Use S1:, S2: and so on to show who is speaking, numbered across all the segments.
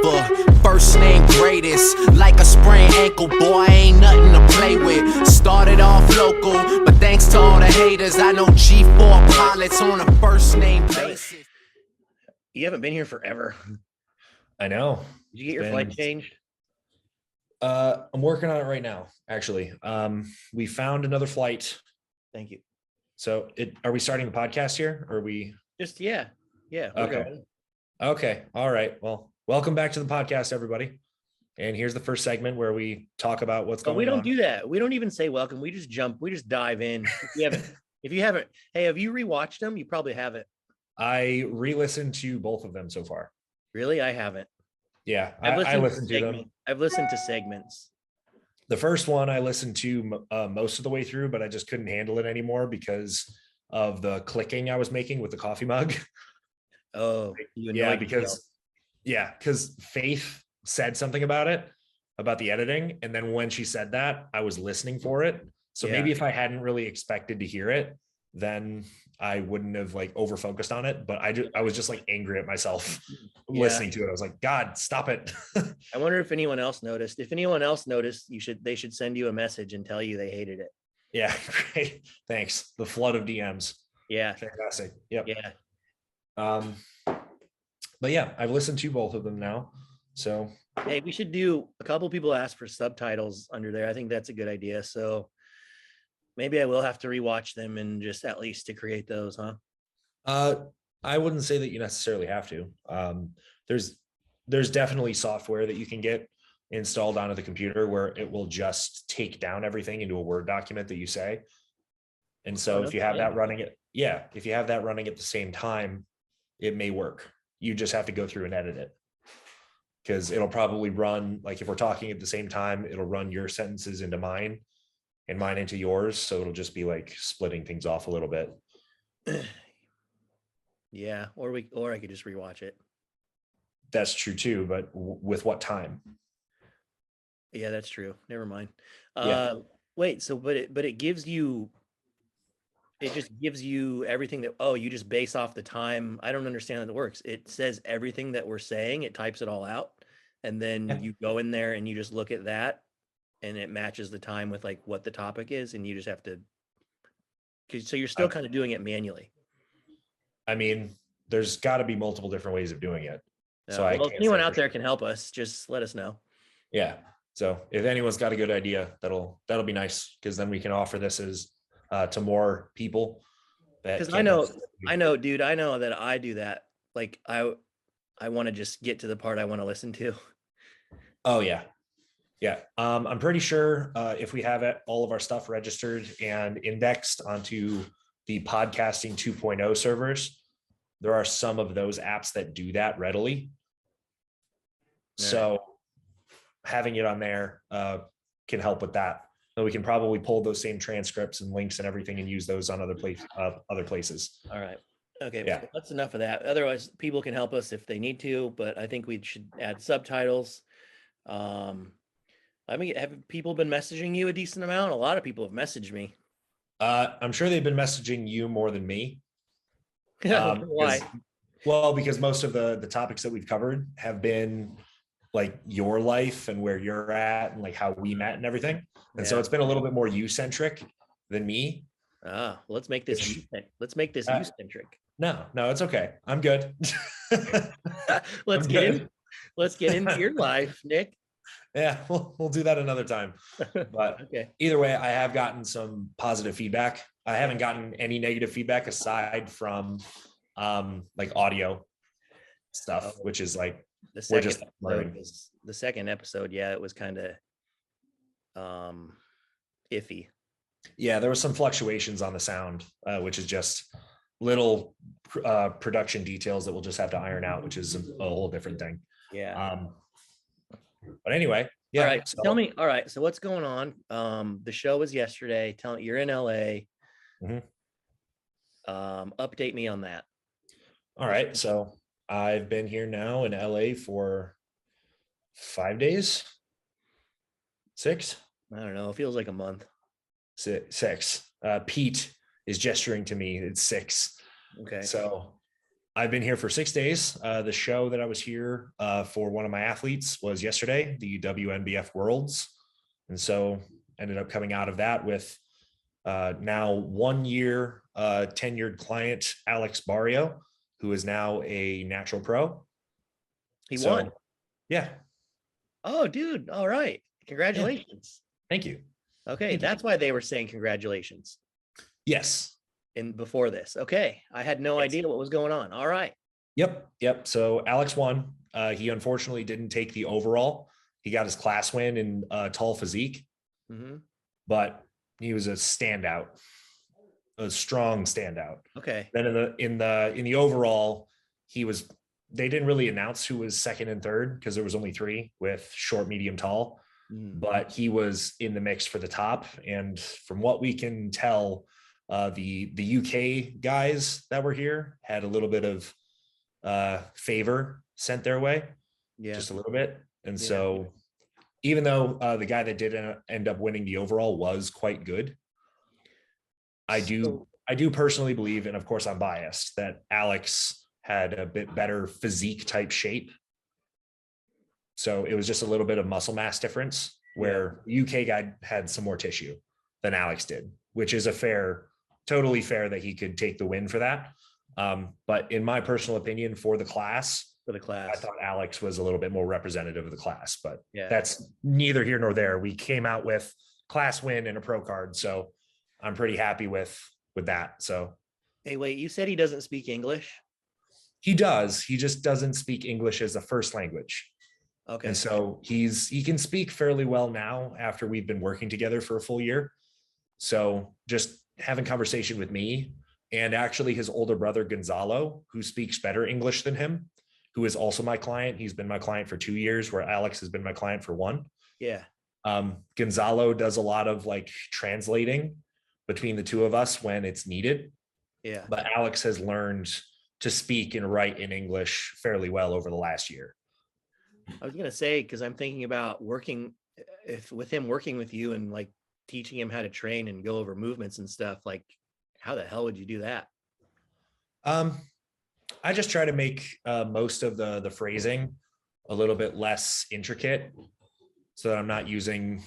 S1: forever. First name greatest, like a sprained ankle, boy, ain't nothing to play with. Started off local, but thanks to all the haters, I know G4 pilots on a first name basis.
S2: You haven't been here forever.
S3: I know.
S2: Did you get your flight changed?
S3: I'm working on it right now, actually. We found another flight.
S2: Thank you.
S3: So are we starting the podcast here? Or are we
S2: just yeah.
S3: Okay. Okay. All right. Well, welcome back to the podcast, everybody. And here's the first segment where we talk about what's going on.
S2: We don't do that. We don't even say welcome. We just jump. We just dive in. If you haven't, hey, have you rewatched them? You probably haven't.
S3: I re-listened to both of them so far.
S2: Really? I haven't.
S3: Yeah, I listened to them.
S2: I've listened to segments.
S3: The first one I listened to most of the way through, but I just couldn't handle it anymore because of the clicking I was making with the coffee mug.
S2: Oh,
S3: because Faith said something about it, about the editing. And then when she said that, I was listening for it. So maybe if I hadn't really expected to hear it, then I wouldn't have like over focused on it. But I was just like angry at myself listening to it. I was like, God, stop it.
S2: I wonder if anyone else noticed. If anyone else noticed, they should send you a message and tell you they hated it.
S3: Yeah, great. Thanks. The flood of DMs.
S2: Yeah.
S3: Fantastic. Yep.
S2: Yeah.
S3: But yeah, I've listened to both of them now. So
S2: hey, we should do a couple people ask for subtitles under there. I think that's a good idea. So maybe I will have to rewatch them and just at least to create those, huh?
S3: I wouldn't say that you necessarily have to. There's definitely software that you can get installed onto the computer where it will just take down everything into a Word document that you say. And so if you have that running at the same time, it may work. You just have to go through and edit it. Because it'll probably run, like if we're talking at the same time, it'll run your sentences into mine and mine into yours. So it'll just be like splitting things off a little bit.
S2: Yeah. Or I could just rewatch it.
S3: That's true too. But with what time?
S2: Yeah, that's true. Never mind. Wait, so, but it gives you, it just gives you everything that, you just base off the time. I don't understand how that works. It says everything that we're saying, it types it all out. And then you go in there and you just look at that and it matches the time with like what the topic is. And you just have to, so you're still kind of doing it manually.
S3: I mean, there's got to be multiple different ways of doing it. So
S2: if anyone out there can help us, just let us know.
S3: Yeah. So if anyone's got a good idea, that'll be nice. Cause then we can offer this as to more people.
S2: Because I know, dude, I know that I do that. Like I want to just get to the part I want to listen to.
S3: Oh yeah. Yeah. I'm pretty sure if we have all of our stuff registered and indexed onto the podcasting 2.0 servers, there are some of those apps that do that readily. Right. So having it on there can help with that. So we can probably pull those same transcripts and links and everything and use those on other places.
S2: All right. Okay.
S3: Yeah.
S2: So that's enough of that. Otherwise, people can help us if they need to, but I think we should add subtitles. I mean, have people been messaging you a decent amount? A lot of people have messaged me.
S3: I'm sure they've been messaging you more than me.
S2: Why?
S3: Because most of the topics that we've covered have been like your life and where you're at and like how we met and everything. And so it's been a little bit more you-centric than me.
S2: Let's make this you-centric.
S3: No, it's okay. I'm good.
S2: Let's get into your life, Nick.
S3: Yeah, we'll do that another time. But
S2: okay.
S3: Either way, I have gotten some positive feedback. I haven't gotten any negative feedback aside from like audio stuff, which is like
S2: the second episode. Yeah, it was kind of iffy.
S3: Yeah, there was some fluctuations on the sound, which is just little production details that we'll just have to iron out, which is a whole different thing.
S2: Yeah.
S3: But anyway, yeah.
S2: All right. So tell me. All right. So what's going on? The show was yesterday. Tell me, you're in LA.
S3: Mm-hmm.
S2: Update me on that.
S3: All right. So I've been here now in LA for 5 days. 6.
S2: I don't know. It feels like a month.
S3: 6. Pete is gesturing to me. It's 6.
S2: Okay.
S3: So I've been here for 6 days. The show that I was here for one of my athletes was yesterday, the WNBF Worlds. And so ended up coming out of that with now 1 year tenured client, Alex Barrio, who is now a natural pro.
S2: He won.
S3: Yeah.
S2: Oh, dude. All right. Congratulations.
S3: Yeah. Thank you.
S2: Okay.
S3: Thank you.
S2: That's why they were saying congratulations
S3: Yes.
S2: before this. Okay. I had no idea what was going on. All right.
S3: Yep. So Alex won. He unfortunately didn't take the overall. He got his class win in tall physique, but he was a standout, a strong standout.
S2: Okay.
S3: Then in the overall, they didn't really announce who was second and third because there was only 3 with short, medium, tall, but he was in the mix for the top. And from what we can tell, the UK guys that were here had a little bit of favor sent their way, just a little bit. And so even though the guy that did end up winning the overall was quite good, I do personally believe, and of course I'm biased, that Alex had a bit better physique type shape. So it was just a little bit of muscle mass difference where the UK guy had some more tissue than Alex did, which is totally fair that he could take the win for that. But in my personal opinion, for the class, I thought Alex was a little bit more representative of the class, but that's neither here nor there. We came out with class win and a pro card. So I'm pretty happy with that. So,
S2: hey, wait, you said he doesn't speak English?
S3: He does. He just doesn't speak English as a first language.
S2: Okay.
S3: And so he can speak fairly well now after we've been working together for a full year. So just having conversation with me and actually his older brother, Gonzalo, who speaks better English than him, who is also my client. He's been my client for 2 years, where Alex has been my client for 1.
S2: Yeah.
S3: Gonzalo does a lot of like translating between the two of us when it's needed.
S2: Yeah.
S3: But Alex has learned to speak and write in English fairly well over the last year.
S2: I was going to say, because I'm thinking about working with you and like teaching him how to train and go over movements and stuff. Like, how the hell would you do that?
S3: I just try to make most of the phrasing a little bit less intricate so that I'm not using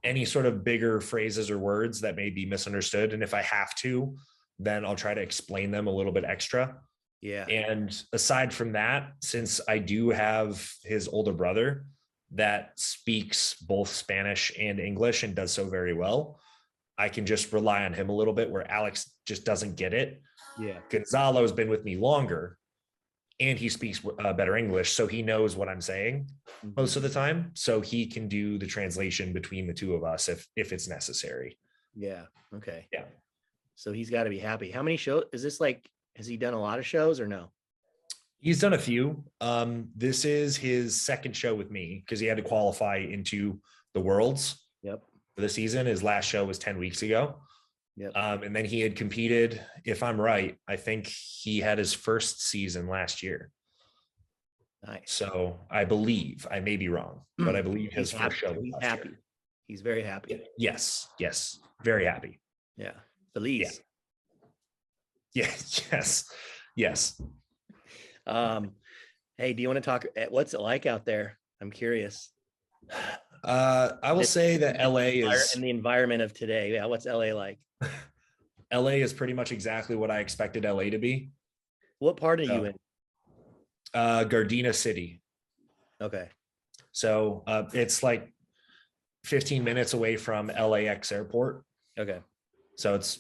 S3: any sort of bigger phrases or words that may be misunderstood. And if I have to, then I'll try to explain them a little bit extra.
S2: Yeah.
S3: And aside from that, since I do have his older brother that speaks both Spanish and English and does so very well, I can just rely on him a little bit, where Alex just doesn't get it.
S2: Yeah.
S3: Gonzalo's been with me longer and he speaks better English, so he knows what I'm saying most of the time. So he can do the translation between the two of us if it's necessary.
S2: Yeah. Okay.
S3: Yeah.
S2: So he's got to be happy. How many shows is this? Like, has he done a lot of shows or no?
S3: He's done a few. This is his second show with me because he had to qualify into the Worlds.
S2: Yep.
S3: For the season. His last show was 10 weeks ago.
S2: Yep.
S3: And then he had competed, if I'm right, I think he had his first season last year.
S2: Nice.
S3: So I believe, I may be wrong, but I believe his first show was last
S2: happy.
S3: year.
S2: He's very happy.
S3: Yes. Very happy.
S2: Yeah. Feliz.
S3: Yeah. Yes.
S2: Hey, do you want to talk? What's it like out there? I'm curious.
S3: I will say that LA is
S2: in the environment of today. Yeah. What's LA like?
S3: LA is pretty much exactly what I expected LA to be.
S2: What part are you in?
S3: Gardena City.
S2: Okay.
S3: So it's like 15 minutes away from LAX airport.
S2: Okay.
S3: So it's,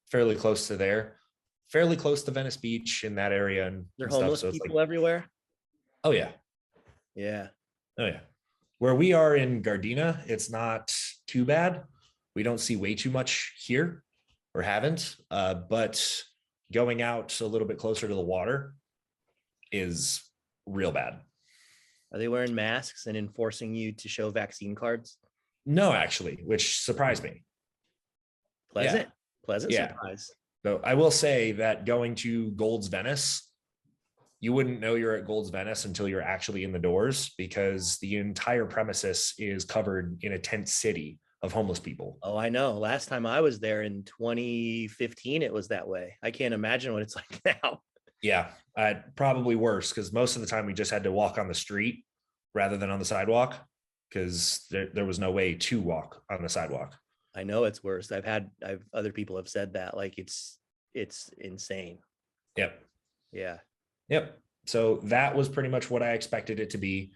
S3: fairly close to there, fairly close to Venice Beach in that area. And
S2: there are
S3: stuff.
S2: homeless
S3: So it's
S2: people everywhere.
S3: Oh yeah.
S2: Yeah.
S3: Oh yeah. Where we are in Gardena, it's not too bad. We don't see way too much here, or haven't, but going out a little bit closer to the water is real bad.
S2: Are they wearing masks and enforcing you to show vaccine cards?
S3: No, actually, which surprised me.
S2: Pleasant
S3: Yeah.
S2: surprise.
S3: So I will say that going to Gold's Venice, you wouldn't know you're at Gold's Venice until you're actually in the doors, because the entire premises is covered in a tent city of homeless people.
S2: Oh, I know. Last time I was there in 2015, it was that way. I can't imagine what it's like now.
S3: Yeah, probably worse because most of the time we just had to walk on the street rather than on the sidewalk because there was no way to walk on the sidewalk.
S2: I know it's worse. I've other people have said that, like it's insane.
S3: Yep.
S2: Yeah.
S3: Yep. So that was pretty much what I expected it to be.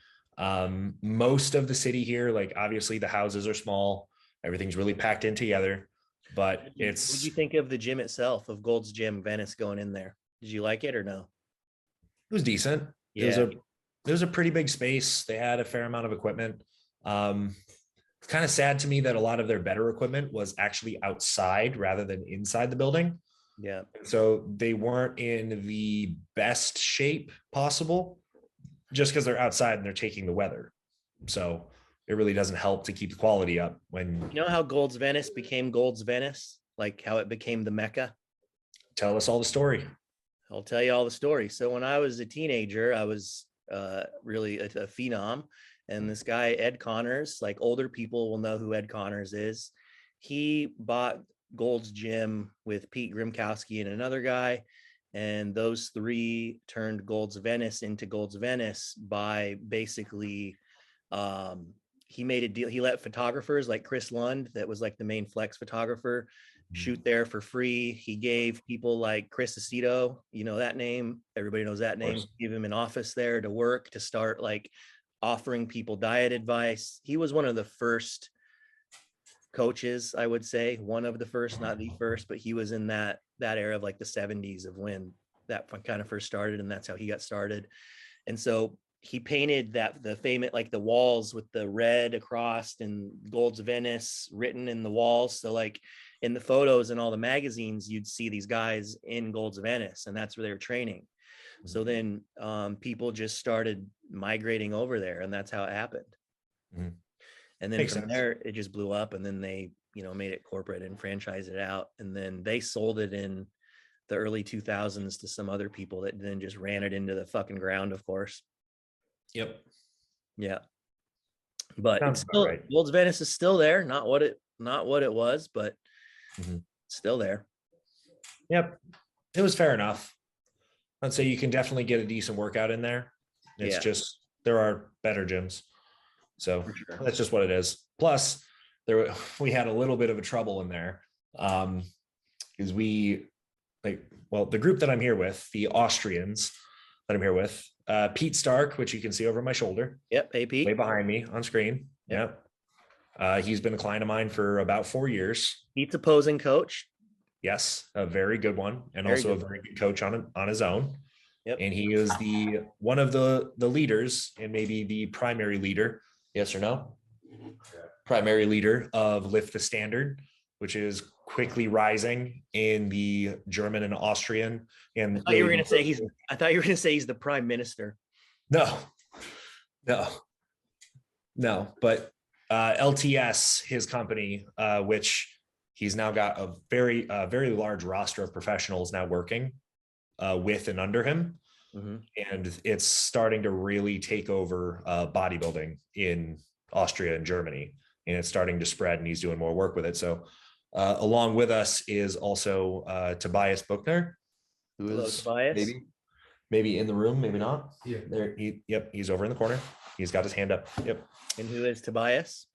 S3: Most of the city here, like obviously the houses are small, everything's really packed in together, but
S2: What did
S3: it's
S2: you think of the gym itself, of Gold's Gym, Venice, going in there? Did you like it or no?
S3: it was decent.
S2: Yeah.
S3: It was a pretty big space. They had a fair amount of equipment. It's kind of sad to me that a lot of their better equipment was actually outside rather than inside the building.
S2: Yeah.
S3: So they weren't in the best shape possible just because they're outside and they're taking the weather. So it really doesn't help to keep the quality up when
S2: You know how Gold's Venice became Gold's Venice? Like how it became the Mecca?
S3: tell us all the story.
S2: I'll tell you all the story. So when I was a teenager, I was really a phenom. And this guy, Ed Connors, like older people will know who Ed Connors is. He bought Gold's Gym with Pete Grimkowski and another guy. And those three turned Gold's Venice into Gold's Venice by basically, he made a deal. He let photographers like Chris Lund, that was like the main flex photographer, shoot there for free. He gave people like Chris Aceto, you know that name, everybody knows that name, give him an office there to work, to start like offering people diet advice. He was one of the first coaches, I would say, one of the first, not the first, but he was in that era of like the 70s of when that kind of first started, and that's how he got started. And so he painted the famous, like the walls with the red across and Gold's Venice written in the walls. So like in the photos and all the magazines, you'd see these guys in Gold's Venice, and that's where they were training. So then people just started migrating over there, and that's how it happened.
S3: Mm-hmm.
S2: And then from there, it just blew up, and then they, made it corporate and franchised it out. And then they sold it in the early 2000s to some other people that then just ran it into the fucking ground, of course.
S3: Yep.
S2: Yeah. But
S3: Sounds
S2: it's still,
S3: right.
S2: Gold's Venice is still there. Not what it was, but still there.
S3: Yep. It was fair enough. I'd say you can definitely get a decent workout in there. It's just, there are better gyms. So that's just what it is. Plus we had a little bit of a trouble in there. Because the group that I'm here with, the Austrians that I'm here with, Pete Stark, which you can see over my shoulder.
S2: Yep. Hey, Pete.
S3: Way behind me on screen. Yep. He's been a client of mine for about 4 years.
S2: Pete's opposing coach.
S3: Yes, a very good one, and
S2: Very
S3: also
S2: good
S3: a very good coach on his own.
S2: Yep.
S3: And he is one of the leaders, and maybe the primary leader. Yes or no? Primary leader of Lift the Standard, which is quickly rising in the German and Austrian. And
S2: I thought you were going to say he's the prime minister.
S3: No. But LTS, his company, which he's now got a very large roster of professionals now working with and under him. Mm-hmm. And it's starting to really take over bodybuilding in Austria and Germany. And it's starting to spread, and he's doing more work with it. So along with us is also Tobias Buchner, who is Tobias. Maybe in the room, maybe not. Yeah. There. He's over in the corner. He's got his hand up. Yep.
S2: And who is Tobias?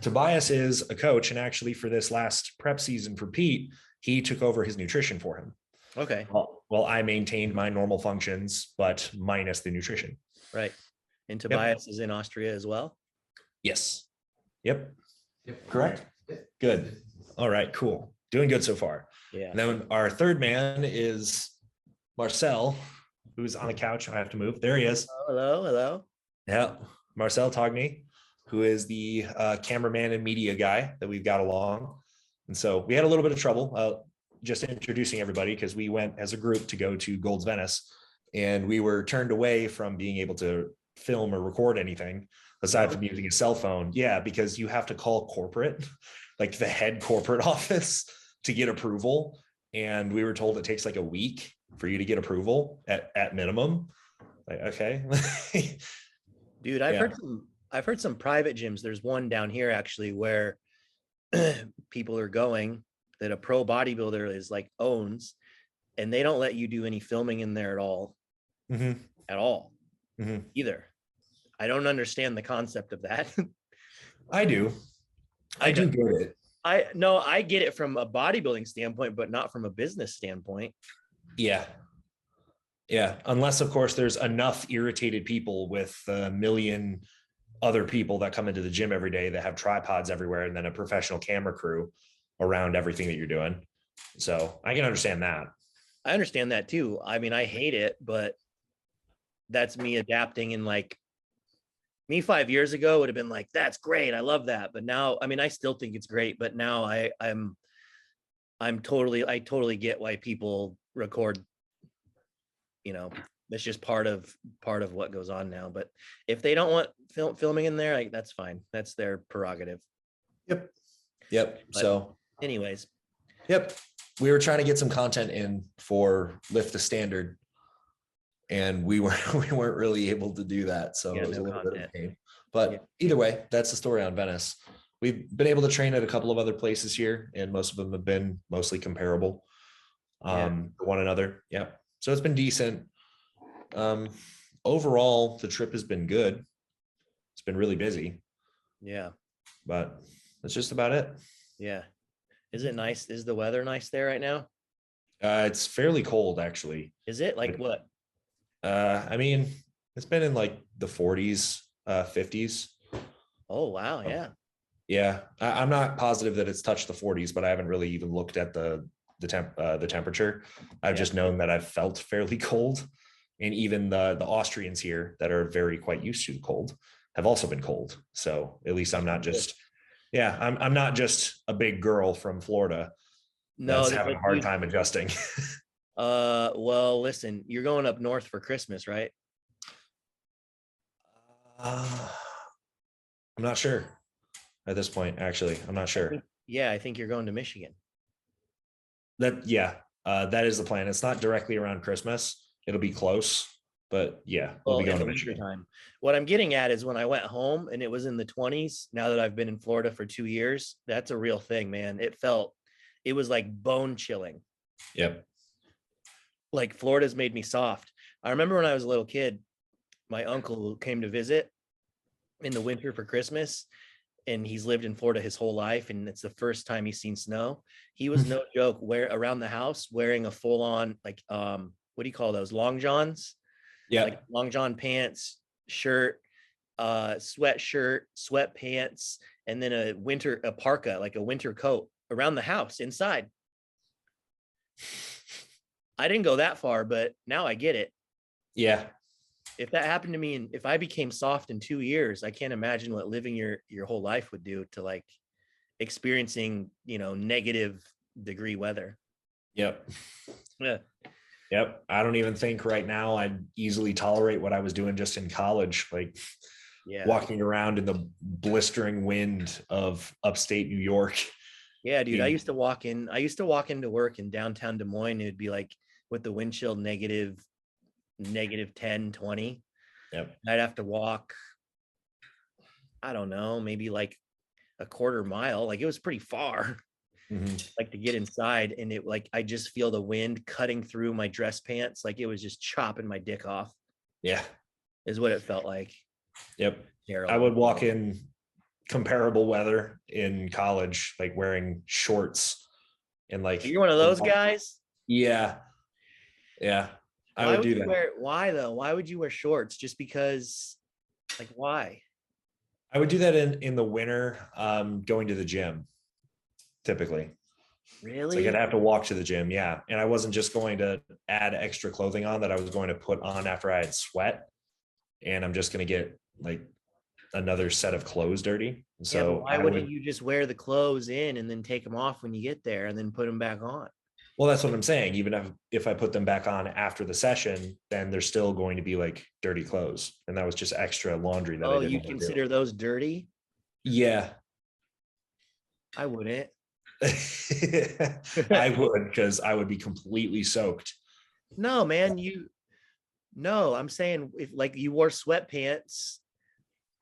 S3: Tobias is a coach, and actually for this last prep season for Pete, he took over his nutrition for him.
S2: Okay.
S3: Well, I maintained my normal functions, but minus the nutrition.
S2: Right. And Tobias is in Austria as well?
S3: Yes. Yep. Correct? Good. All right, cool. Doing good so far.
S2: Yeah.
S3: And then our third man is Marcel, who's on the couch. I have to move. There he is.
S2: Hello.
S3: Yeah. Marcel Togny, who is the cameraman and media guy that we've got along. And so we had a little bit of trouble just introducing everybody, because we went as a group to go to Gold's Venice, and we were turned away from being able to film or record anything aside from using a cell phone. Yeah, because you have to call corporate, like the head corporate office, to get approval. And we were told it takes like a week for you to get approval at minimum. Like, okay.
S2: Dude, I've heard some private gyms. There's one down here actually where people are going, that a pro bodybuilder is like owns, and they don't let you do any filming in there at all, at all, either. I don't understand the concept of that.
S3: I do. I do get it.
S2: I get it from a bodybuilding standpoint, but not from a business standpoint.
S3: Yeah. Yeah. Unless, of course, there's enough irritated people with a million other people that come into the gym every day that have tripods everywhere and then a professional camera crew around everything that you're doing. So I can understand that.
S2: I understand that too. I mean, I hate it, but that's me adapting. And like me 5 years ago would have been like, that's great. I love that. But now, I mean, I still think it's great, but now I totally get why people record, you know, that's just part of what goes on now. But if they don't want filming in there, like, that's fine. That's their prerogative.
S3: Yep.
S2: But
S3: So
S2: anyways.
S3: Yep. We were trying to get some content in for Lift the Standard, and we weren't really able to do that. So it was a little bit of a pain. But either way, that's the story on Venice. We've been able to train at a couple of other places here, and most of them have been mostly comparable to one another. Yeah. So it's been decent. Overall, the trip has been good. It's been really busy.
S2: Yeah.
S3: But that's just about it.
S2: Yeah. Is it nice? Is the weather nice there right now?
S3: It's fairly cold, actually.
S2: Is it like what?
S3: I mean, it's been in like the 40s, 50s.
S2: Oh, wow. Yeah.
S3: Yeah. I'm not positive that it's touched the 40s, but I haven't really even looked at the temperature. I've just known that I've felt fairly cold. And even the Austrians here that are quite used to the cold have also been cold. So at least I'm not just, I'm not just a big girl from Florida that's having a hard time adjusting.
S2: Well, listen, you're going up north for Christmas, right?
S3: I'm not sure at this point, actually. I'm not sure.
S2: I think you're going to Michigan.
S3: That is the plan. It's not directly around Christmas. It'll be close, but we'll be going to Michigan.
S2: Time. What I'm getting at is when I went home and it was in the 20s, now that I've been in Florida for 2 years, that's a real thing, man. It was like bone chilling.
S3: Yep.
S2: Like Florida's made me soft. I remember when I was a little kid, my uncle came to visit in the winter for Christmas, and he's lived in Florida his whole life, and it's the first time he's seen snow. He was no joke around the house wearing a full on, like, what do you call those? Long johns?
S3: Yeah.
S2: Like long john pants, shirt, sweatshirt, sweatpants, and then a parka, like a winter coat around the house inside. I didn't go that far, but now I get it.
S3: Yeah.
S2: If that happened to me, and if I became soft in 2 years, I can't imagine what living your whole life would do to like experiencing, negative degree weather.
S3: Yep.
S2: Yeah.
S3: Yep. I don't even think right now I'd easily tolerate what I was doing just in college, like walking around in the blistering wind of upstate New York.
S2: Yeah, dude. I used to walk into work in downtown Des Moines. It'd be like with the wind chill negative 10, 20.
S3: Yep.
S2: I'd have to walk, I don't know, maybe like a quarter mile. Like it was pretty far. Like to get inside, and it like I just feel the wind cutting through my dress pants, like it was just chopping my dick off.
S3: Yeah,
S2: is what it felt like.
S3: Yep.
S2: Terrible.
S3: I would walk in comparable weather in college, like wearing shorts and like.
S2: You're one of those guys.
S3: Yeah. I would do that.
S2: Why though? Why would you wear shorts? Just because? Like why?
S3: I would do that in the winter, going to the gym. Typically.
S2: Really?
S3: Like I'd have to walk to the gym. Yeah. And I wasn't just going to add extra clothing on that I was going to put on after I had sweat. And I'm just going to get like another set of clothes dirty. So
S2: why wouldn't you just wear the clothes in and then take them off when you get there and then put them back on?
S3: Well, that's what I'm saying. Even if I put them back on after the session, then they're still going to be like dirty clothes. And that was just extra laundry that I didn't
S2: you consider those dirty?
S3: Yeah.
S2: I wouldn't.
S3: I would, because I would be completely soaked.
S2: No, man, I'm saying if like you wore sweatpants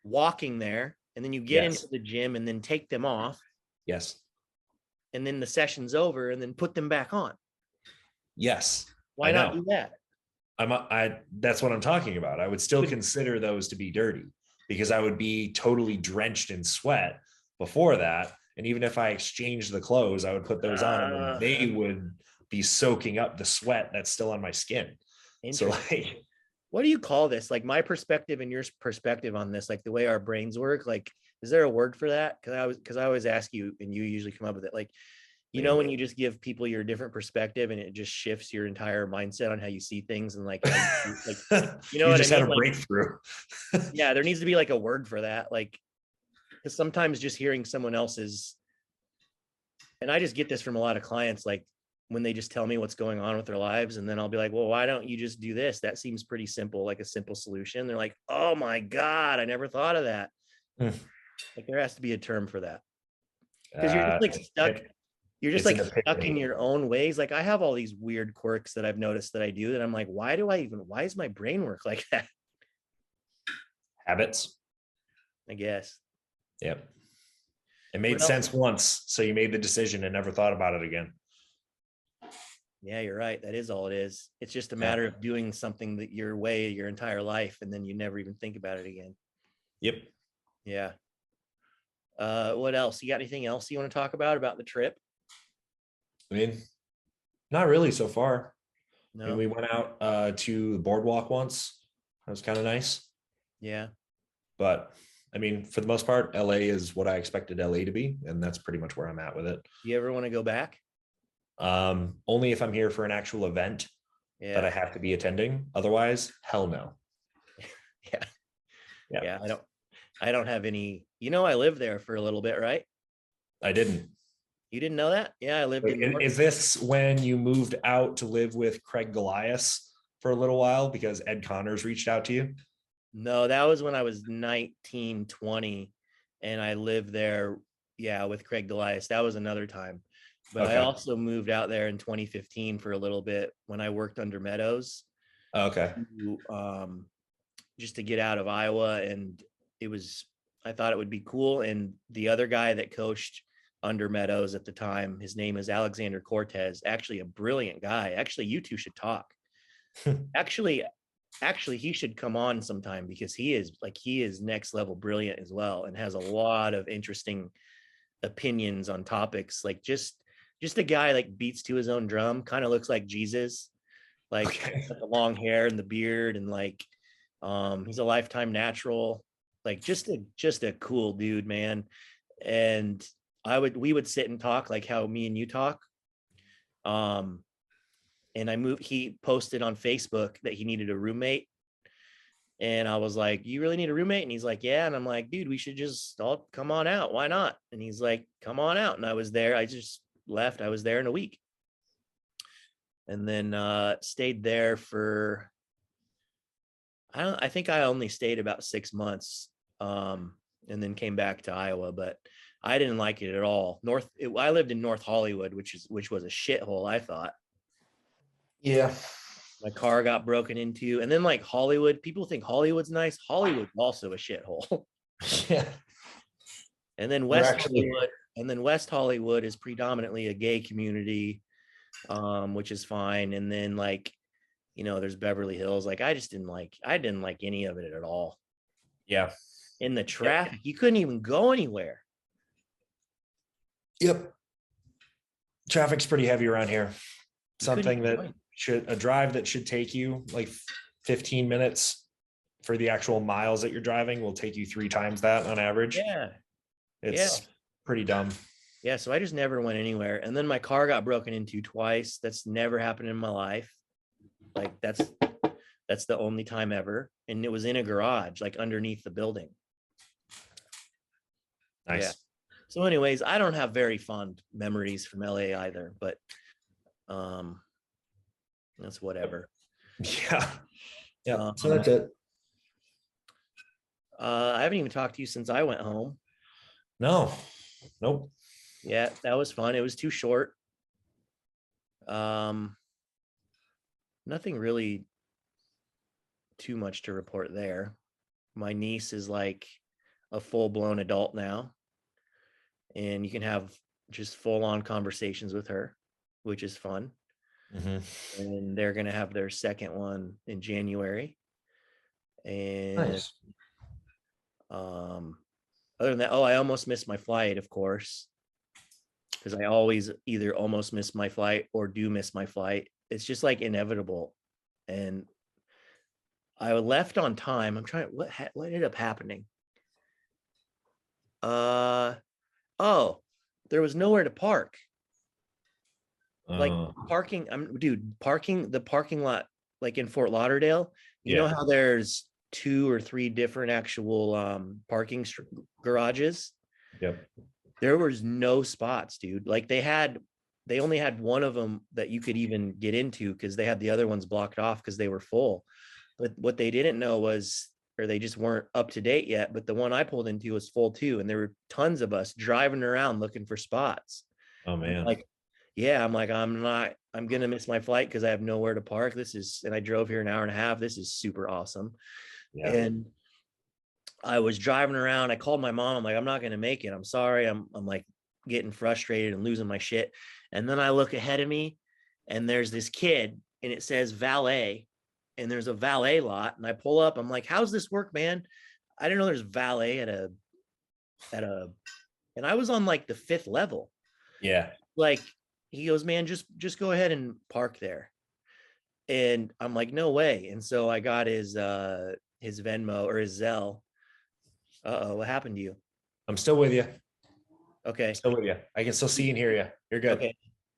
S2: walking there and then you get into the gym and then take them off.
S3: Yes.
S2: And then the session's over and then put them back on.
S3: Yes,
S2: Why
S3: I
S2: not
S3: know.
S2: do that?
S3: That's what I'm talking about. I would still consider those to be dirty because I would be totally drenched in sweat before that. And even if I exchanged the clothes, I would put those on and then they would be soaking up the sweat that's still on my skin. So like,
S2: what do you call this? Like my perspective and your perspective on this, like the way our brains work, like, is there a word for that? Because I always ask you and you usually come up with it. Like, you know, when you just give people your different perspective and it just shifts your entire mindset on how you see things and like, you know,
S3: you
S2: what
S3: just
S2: I mean?
S3: had a
S2: Like,
S3: breakthrough.
S2: yeah, there needs to be like a word for that. Like, because sometimes just hearing someone else's, and I just get this from a lot of clients, like when they just tell me what's going on with their lives, and then I'll be like, well, why don't you just do this? That seems pretty simple, like a simple solution. They're like, oh my God, I never thought of that. Like there has to be a term for that. Because you're just like stuck. You're just like stuck in your own ways. Like I have all these weird quirks that I've noticed that I do that I'm like, why is my brain work like that?
S3: Habits.
S2: I guess.
S3: Yep. It made sense once. So you made the decision and never thought about it again.
S2: Yeah, you're right. That is all it is. It's just a matter of doing something that your way your entire life, and then you never even think about it again.
S3: Yep.
S2: Yeah. What else? You got anything else you want to talk about the trip?
S3: I mean, not really so far.
S2: No.
S3: I mean, we went out to the boardwalk once. That was kind of nice.
S2: Yeah.
S3: But I mean, for the most part, LA is what I expected LA to be, and that's pretty much where I'm at with it.
S2: Do you ever want to go back?
S3: Only if I'm here for an actual event that I have to be attending. Otherwise, hell no.
S2: Yeah. I don't have any, you know, I lived there for a little bit, right?
S3: I didn't.
S2: You didn't know that? Yeah, I lived in.
S3: Is this when you moved out to live with Craig Goliath for a little while because Ed Connors reached out to you?
S2: No, that was when I was 19, 20, and I lived there, with Craig Goliath. That was another time. But I also moved out there in 2015 for a little bit when I worked under Meadows.
S3: Okay.
S2: Just to get out of Iowa, and I thought it would be cool. And the other guy that coached under Meadows at the time, his name is Alexander Cortez, actually a brilliant guy. Actually, you two should talk. Actually, he should come on sometime because he is next level brilliant as well and has a lot of interesting opinions on topics. Like just a guy like beats to his own drum, kind of looks like Jesus, like the long hair and the beard, and like he's a lifetime natural, like just a cool dude, man. And we would sit and talk like how me and you talk. And he posted on Facebook that he needed a roommate. And I was like, you really need a roommate? And he's like, yeah. And I'm like, dude, we should just all come on out. Why not? And he's like, come on out. And I was there. I just left. I was there in a week. And then stayed there for, I think I only stayed about 6 months, and then came back to Iowa, but I didn't like it at all. I lived in North Hollywood, which was a shithole, I thought.
S3: Yeah.
S2: My car got broken into, and then like Hollywood, people think Hollywood's nice. Hollywood's also a shithole.
S3: Yeah.
S2: And then West Hollywood is predominantly a gay community, which is fine. And then like, you know, there's Beverly Hills. Like I didn't like any of it at all.
S3: Yeah.
S2: In the traffic, you couldn't even go anywhere.
S3: Yep. Traffic's pretty heavy around here. A drive that should take you like 15 minutes for the actual miles that you're driving will take you 3 times that on average.
S2: Yeah.
S3: It's pretty dumb.
S2: Yeah. So I just never went anywhere. And then my car got broken into twice. That's never happened in my life. Like that's the only time ever. And it was in a garage, like underneath the building.
S3: Nice.
S2: Yeah. So anyways, I don't have very fond memories from LA either, but that's whatever.
S3: Yeah. Yeah. So that's it.
S2: I haven't even talked to you since I went home.
S3: No. Nope.
S2: Yeah, that was fun. It was too short. Nothing really too much to report there. My niece is like a full-blown adult now, and you can have just full-on conversations with her, which is fun. and they're going to have their second one in January. And
S3: Nice.
S2: other than that, I almost missed my flight, of course, because I always either almost miss my flight or do miss my flight. It's just like inevitable. And I left on time. I'm trying, what ended up happening? Oh, there was nowhere to park. Like parking, parking the parking lot, like in Fort Lauderdale, you know how there's 2 or 3 different actual parking garages.
S3: Yep.
S2: There was no spots, dude. Like they only had one of them that you could even get into because they had the other ones blocked off because they were full. But what they didn't know was, or they just weren't up to date yet, but the one I pulled into was full too, and there were tons of us driving around looking for spots.
S3: Oh man.
S2: I'm like, I'm gonna miss my flight because I have nowhere to park. And I drove here an hour and a half. This is super awesome.
S3: Yeah.
S2: And I was driving around. I called my mom. I'm like, I'm not gonna make it. I'm sorry. I'm like getting frustrated and losing my shit. And then I look ahead of me and there's this kid and it says valet, and there's a valet lot. And I pull up. I'm like, how's this work, man? I didn't know there's valet and I was on like the 5th level.
S3: Yeah.
S2: Like, he goes, man, just go ahead and park there. And I'm like, no way. And so I got his Venmo or his Zelle. What happened to you?
S3: I'm still with you.
S2: Okay.
S3: Still with you. I can still see and hear you. You're good.
S2: Okay.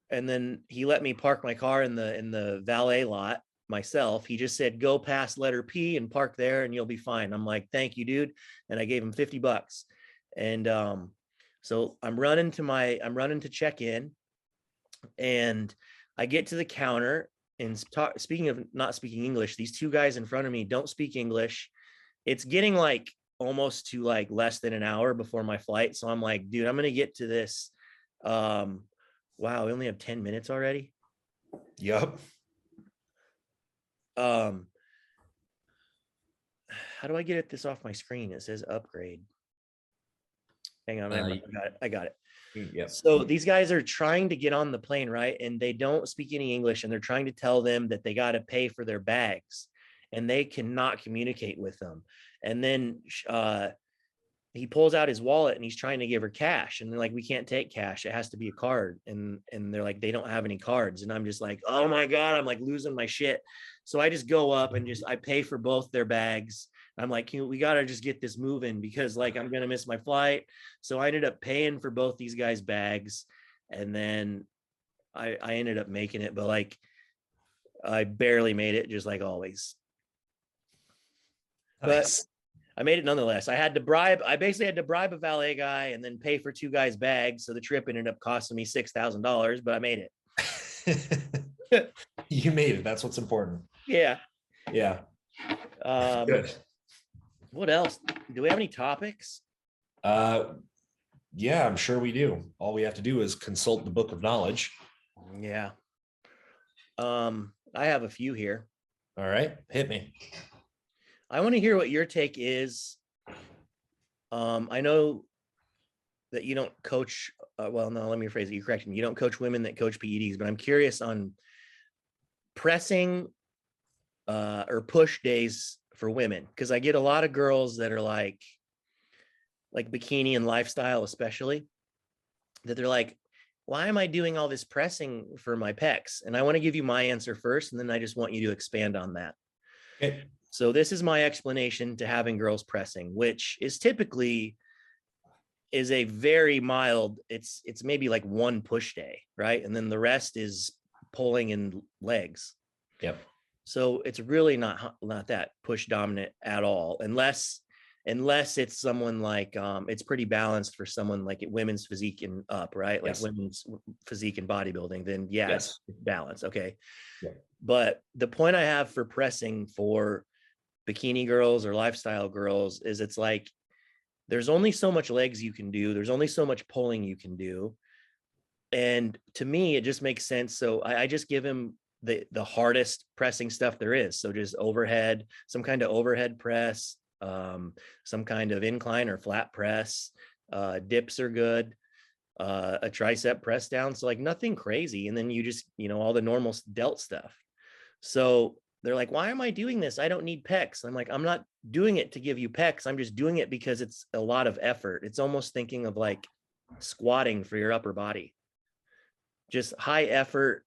S2: And then he let me park my car in the valet lot myself. He just said, go past letter P and park there and you'll be fine. I'm like, thank you, dude. And I gave him $50. And so I'm running to check in, and I get to the counter, and speaking of not speaking English, these 2 guys in front of me don't speak English. It's getting like almost to like less than an hour before my flight. So I'm like, dude, I'm going to get to this. Wow, we only have 10 minutes already.
S3: Yep.
S2: How do I get this off my screen? It says upgrade. Hang on, I got it.
S3: Yep.
S2: So these guys are trying to get on the plane, right? And they don't speak any English, and they're trying to tell them that they got to pay for their bags, and they cannot communicate with them. And then he pulls out his wallet and he's trying to give her cash, and they're like, we can't take cash, it has to be a card. And they're like, they don't have any cards. And I'm just like, oh my god, I'm like losing my shit. So I just go up and I pay for both their bags. I'm like, we gotta just get this moving because like I'm gonna miss my flight. So I ended up paying for both these guys' bags, and then I ended up making it, but like I barely made it, just like always.
S3: Nice.
S2: But I made it nonetheless. I basically had to bribe a valet guy and then pay for 2 guys' bags. So the trip ended up costing me $6,000, but I made it.
S3: You made it. That's what's important.
S2: Yeah.
S3: Yeah.
S2: Good. What else? Do we have any topics?
S3: Yeah, I'm sure we do. All we have to do is consult the book of knowledge.
S2: Yeah. I have a few here.
S3: All right, hit me.
S2: I want to hear what your take is. I know that you don't coach. Well, no, let me rephrase it. You correct me. You don't coach women that coach PEDs, but I'm curious on pressing or push days for women, because I get a lot of girls that are like bikini and lifestyle, especially, that they're like, why am I doing all this pressing for my pecs? And I want to give you my answer first, and then I just want you to expand on that.
S3: Okay.
S2: So this is my explanation to having girls pressing, which is typically is a very mild, it's maybe like 1 push day, right? And then the rest is pulling in legs.
S3: Yep.
S2: So it's really not that push dominant at all, unless it's someone like it's pretty balanced for someone like women's physique and up, right? Like women's physique and bodybuilding, then it's balanced. Okay.
S3: Yeah.
S2: But the point I have for pressing for bikini girls or lifestyle girls is it's like there's only so much legs you can do, there's only so much pulling you can do. And to me, it just makes sense. So I just give him the hardest pressing stuff there is. So just overhead, some kind of overhead press, some kind of incline or flat press. Dips are good. a tricep press down. So like nothing crazy. And then you just, all the normal delt stuff. So they're like, why am I doing this? I don't need pecs. I'm like, I'm not doing it to give you pecs. I'm just doing it because it's a lot of effort. It's almost thinking of like squatting for your upper body. Just high effort,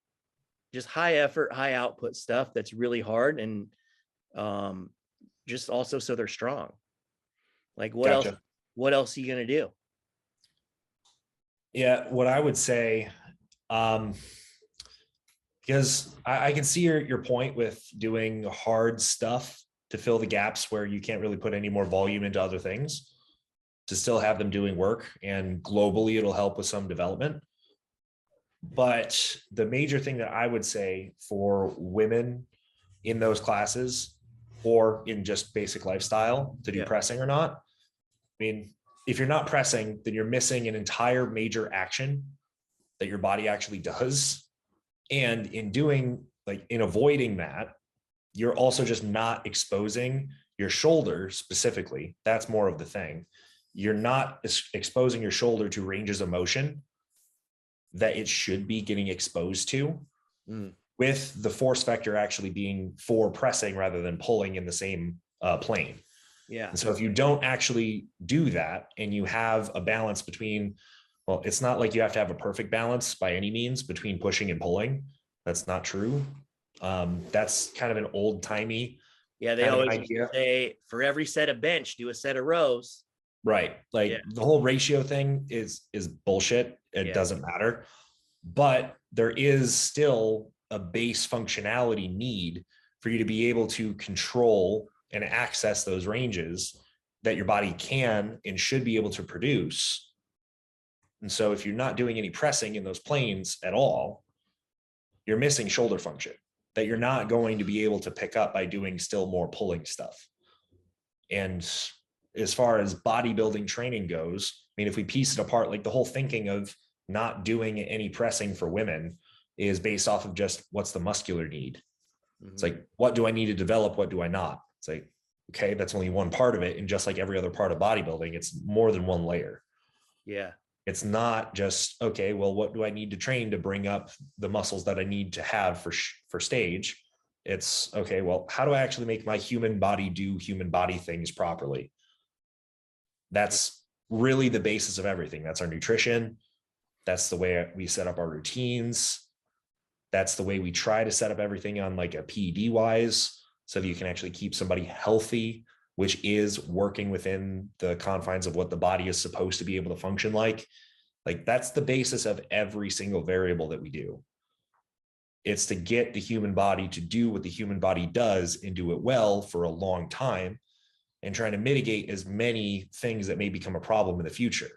S2: high output stuff that's really hard. And just also so they're strong. Like what else? What else are you gonna do?
S3: Yeah, what I would say, because I can see your point with doing hard stuff to fill the gaps where you can't really put any more volume into other things, to still have them doing work, and globally it'll help with some development. But the major thing that I would say for women in those classes, or in just basic lifestyle, to do pressing or not, I mean, if you're not pressing, then you're missing an entire major action that your body actually does. And in avoiding that, you're also just not exposing your shoulder specifically. That's more of the thing. You're not exposing your shoulder to ranges of motion that it should be getting exposed to, with the force vector actually being for pressing rather than pulling in the same plane.
S2: Yeah.
S3: And so if you don't actually do that, and you have a balance between, well, it's not like you have to have a perfect balance by any means between pushing and pulling. That's not true. That's kind of an old timey.
S2: Yeah. They always say for every set of bench, do a set of rows.
S3: Right. Like the whole ratio thing is bullshit. It doesn't matter, but there is still a base functionality need for you to be able to control and access those ranges that your body can and should be able to produce. And so if you're not doing any pressing in those planes at all, you're missing shoulder function that you're not going to be able to pick up by doing still more pulling stuff. And as far as bodybuilding training goes, I mean, if we piece it apart, like the whole thinking of not doing any pressing for women is based off of just what's the muscular need. It's like, what do I need to develop? What do I not? It's like, okay, that's only one part of it. And just like every other part of bodybuilding, it's more than one layer.
S2: Yeah.
S3: It's not just, okay, well, what do I need to train to bring up the muscles that I need to have for stage? It's okay, well, how do I actually make my human body do human body things properly? That's really the basis of everything. That's our nutrition. That's the way we set up our routines. That's the way we try to set up everything on like a PED wise, so that you can actually keep somebody healthy, which is working within the confines of what the body is supposed to be able to function like. Like that's the basis of every single variable that we do. It's to get the human body to do what the human body does and do it well for a long time, and trying to mitigate as many things that may become a problem in the future.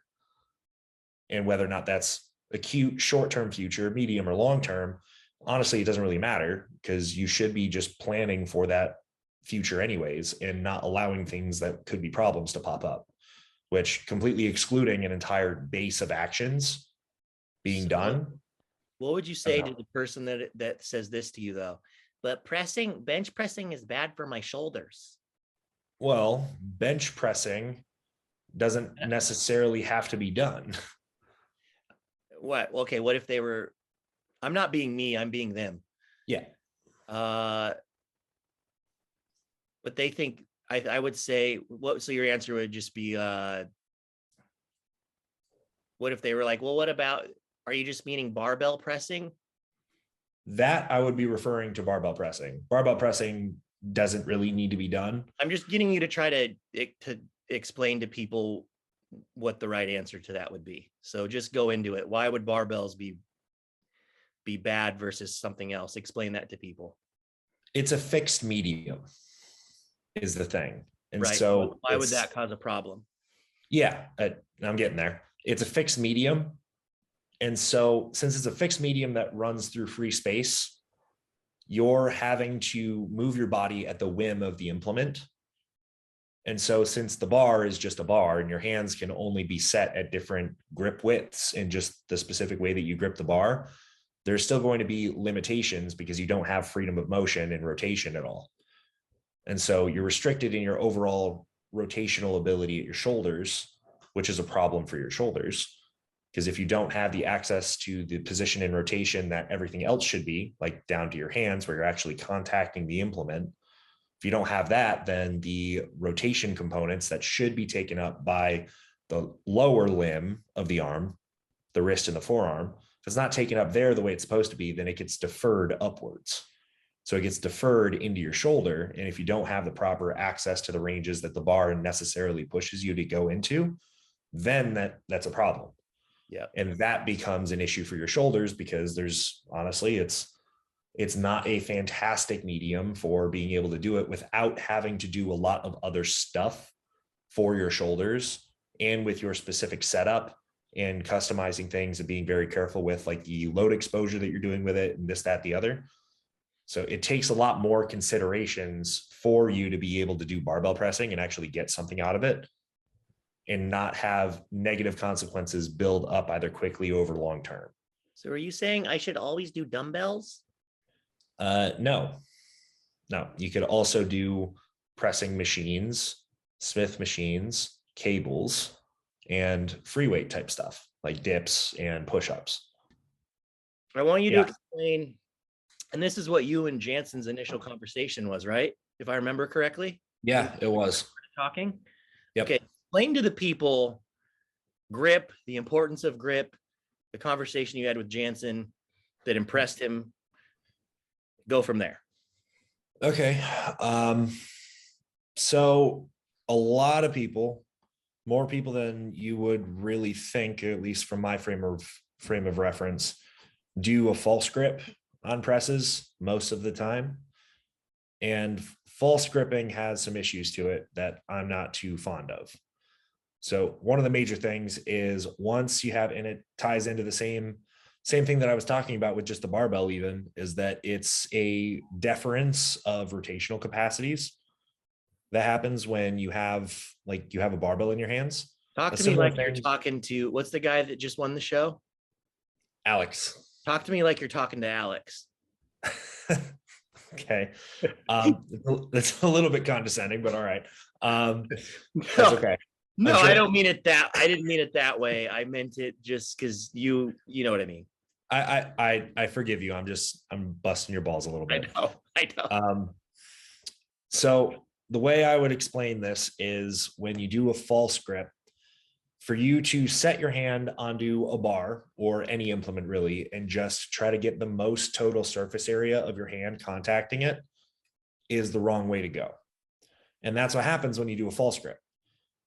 S3: And whether or not that's acute, short-term future, medium, or long-term, honestly, it doesn't really matter, because you should be just planning for that future anyways, and not allowing things that could be problems to pop up, which completely excluding an entire base of actions being done.
S2: What would you say to the person that says this to you though? But bench pressing is bad for my shoulders.
S3: Well, bench pressing doesn't necessarily have to be done.
S2: What? Okay. What if they were, I'm not being me, I'm being them.
S3: Yeah.
S2: But they think, I would say, so your answer would just be, what if they were like, well, what about, are you just meaning barbell pressing?
S3: That I would be referring to barbell pressing. Barbell pressing doesn't really need to be done.
S2: I'm just getting you to try to explain to people what the right answer to that would be. So just go into it. Why would barbells be bad versus something else? Explain that to people.
S3: It's a fixed medium is the thing. And
S2: right.
S3: So
S2: why would that cause a problem?
S3: Yeah, I'm getting there. It's a fixed medium. And so since it's a fixed medium that runs through free space, you're having to move your body at the whim of the implement. And so since the bar is just a bar and your hands can only be set at different grip widths in just the specific way that you grip the bar, there's still going to be limitations because you don't have freedom of motion and rotation at all. And so you're restricted in your overall rotational ability at your shoulders, which is a problem for your shoulders. Because if you don't have the access to the position and rotation that everything else should be, like down to your hands where you're actually contacting the implement, if you don't have that, then the rotation components that should be taken up by the lower limb of the arm, the wrist and the forearm, if it's not taken up there the way it's supposed to be, then it gets deferred upwards. So it gets deferred into your shoulder. And if you don't have the proper access to the ranges that the bar necessarily pushes you to go into, then that's a problem.
S2: Yeah.
S3: And that becomes an issue for your shoulders, because there's honestly, it's not a fantastic medium for being able to do it without having to do a lot of other stuff for your shoulders and with your specific setup and customizing things and being very careful with like the load exposure that you're doing with it and this, that, the other. So it takes a lot more considerations for you to be able to do barbell pressing and actually get something out of it and not have negative consequences build up either quickly or over long term.
S2: So are you saying I should always do dumbbells?
S3: No, you could also do pressing machines, Smith machines, cables, and free weight type stuff like dips and push-ups.
S2: I want you to explain, and this is what you and Jansen's initial conversation was, right? If I remember correctly?
S3: Yeah, it was.
S2: Talking?
S3: Yep.
S2: Okay, explain to the people grip, the importance of grip, the conversation you had with Jansen that impressed him. Go from there.
S3: Okay. So a lot of people, more people than you would really think, at least from my frame of reference, do a false grip on presses most of the time. And false gripping has some issues to it that I'm not too fond of. So one of the major things is once you have, and it ties into the same thing that I was talking about with just the barbell even, is that it's a deference of rotational capacities that happens when you have a barbell in your hands.
S2: Talk to me like you're talking to, what's the guy that just won the show?
S3: Alex.
S2: Talk to me like you're talking to Alex.
S3: Okay. That's a little bit condescending, but all right. That's okay.
S2: No, sure. I don't mean it that, I didn't mean it that way. I meant it just because you know what I mean.
S3: I forgive you. I'm busting your balls a little bit.
S2: I know.
S3: So the way I would explain this is when you do a false grip, for you to set your hand onto a bar or any implement really, and just try to get the most total surface area of your hand contacting it is the wrong way to go. And that's what happens when you do a false grip.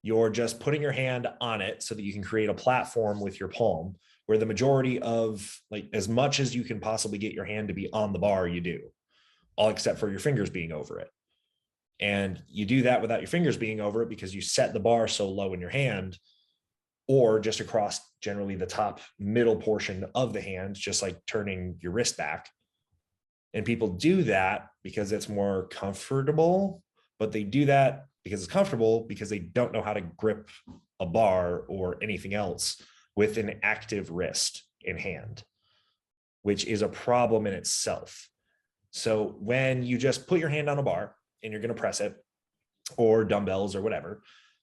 S3: You're just putting your hand on it so that you can create a platform with your palm where the majority of, like, as much as you can possibly get your hand to be on the bar, you do, all except for your fingers being over it. And you do that without your fingers being over it because you set the bar so low in your hand, or just across generally the top middle portion of the hand, just like turning your wrist back. And people do that because it's more comfortable, but they do that because it's comfortable because they don't know how to grip a bar or anything else with an active wrist in hand, which is a problem in itself. So when you just put your hand on a bar and you're going to press it, or dumbbells or whatever,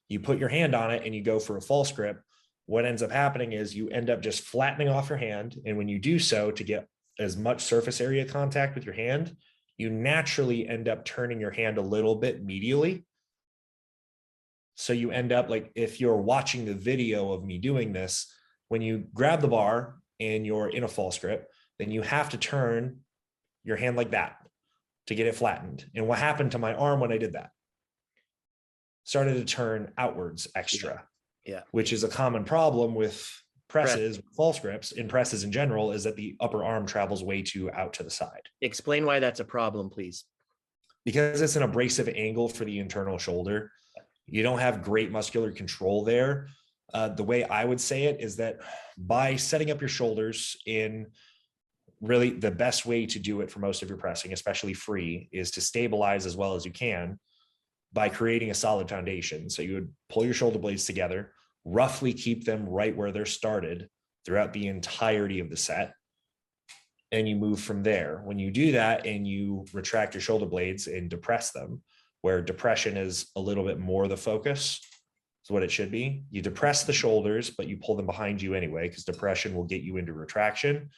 S3: you put your hand on it and you go for a false grip, what ends up happening is you end up just flattening off your hand. And when you do so, to get as much surface area contact with your hand, you naturally end up turning your hand a little bit medially. So you end up, like, if you're watching the video of me doing this, when you grab the bar and you're in a false grip, then you have to turn your hand like that to get it flattened. And what happened to my arm when I did that? Started to turn outwards extra.
S2: Yeah.
S3: Which is a common problem with presses, false grips, in presses in general, is that the upper arm travels way too out to the side.
S2: Explain why that's a problem, please.
S3: Because it's an abrasive angle for the internal shoulder. You don't have great muscular control there. The way I would say it is that by setting up your shoulders in, really the best way to do it for most of your pressing, especially free, is to stabilize as well as you can by creating a solid foundation. So you would pull your shoulder blades together, roughly keep them right where they're started throughout the entirety of the set, and you move from there. When you do that and you retract your shoulder blades and depress them, where depression is a little bit more the focus, is what it should be. You depress the shoulders, but you pull them behind you anyway, because depression will get you into retraction.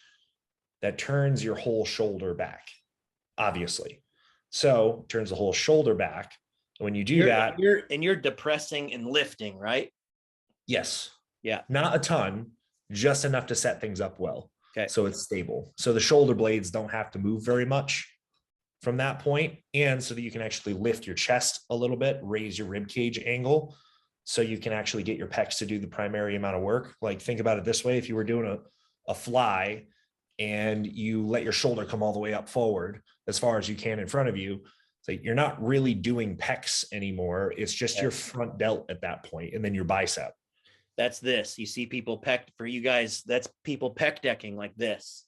S3: That turns your whole shoulder back, obviously. So turns the whole shoulder back. When you do that,
S2: you're depressing and lifting, right?
S3: yes.
S2: Yeah.
S3: Not a ton, just enough to set things up well.
S2: Okay.
S3: So it's stable. So the shoulder blades don't have to move very much from that point, and so that you can actually lift your chest a little bit, raise your rib cage angle, so you can actually get your pecs to do the primary amount of work. Like, think about it this way: if you were doing a fly and you let your shoulder come all the way up forward as far as you can in front of you, so you're not really doing pecs anymore. It's just your front delt at that point, and then your bicep.
S2: That's this. You see people pec, for you guys, that's people pec decking like this.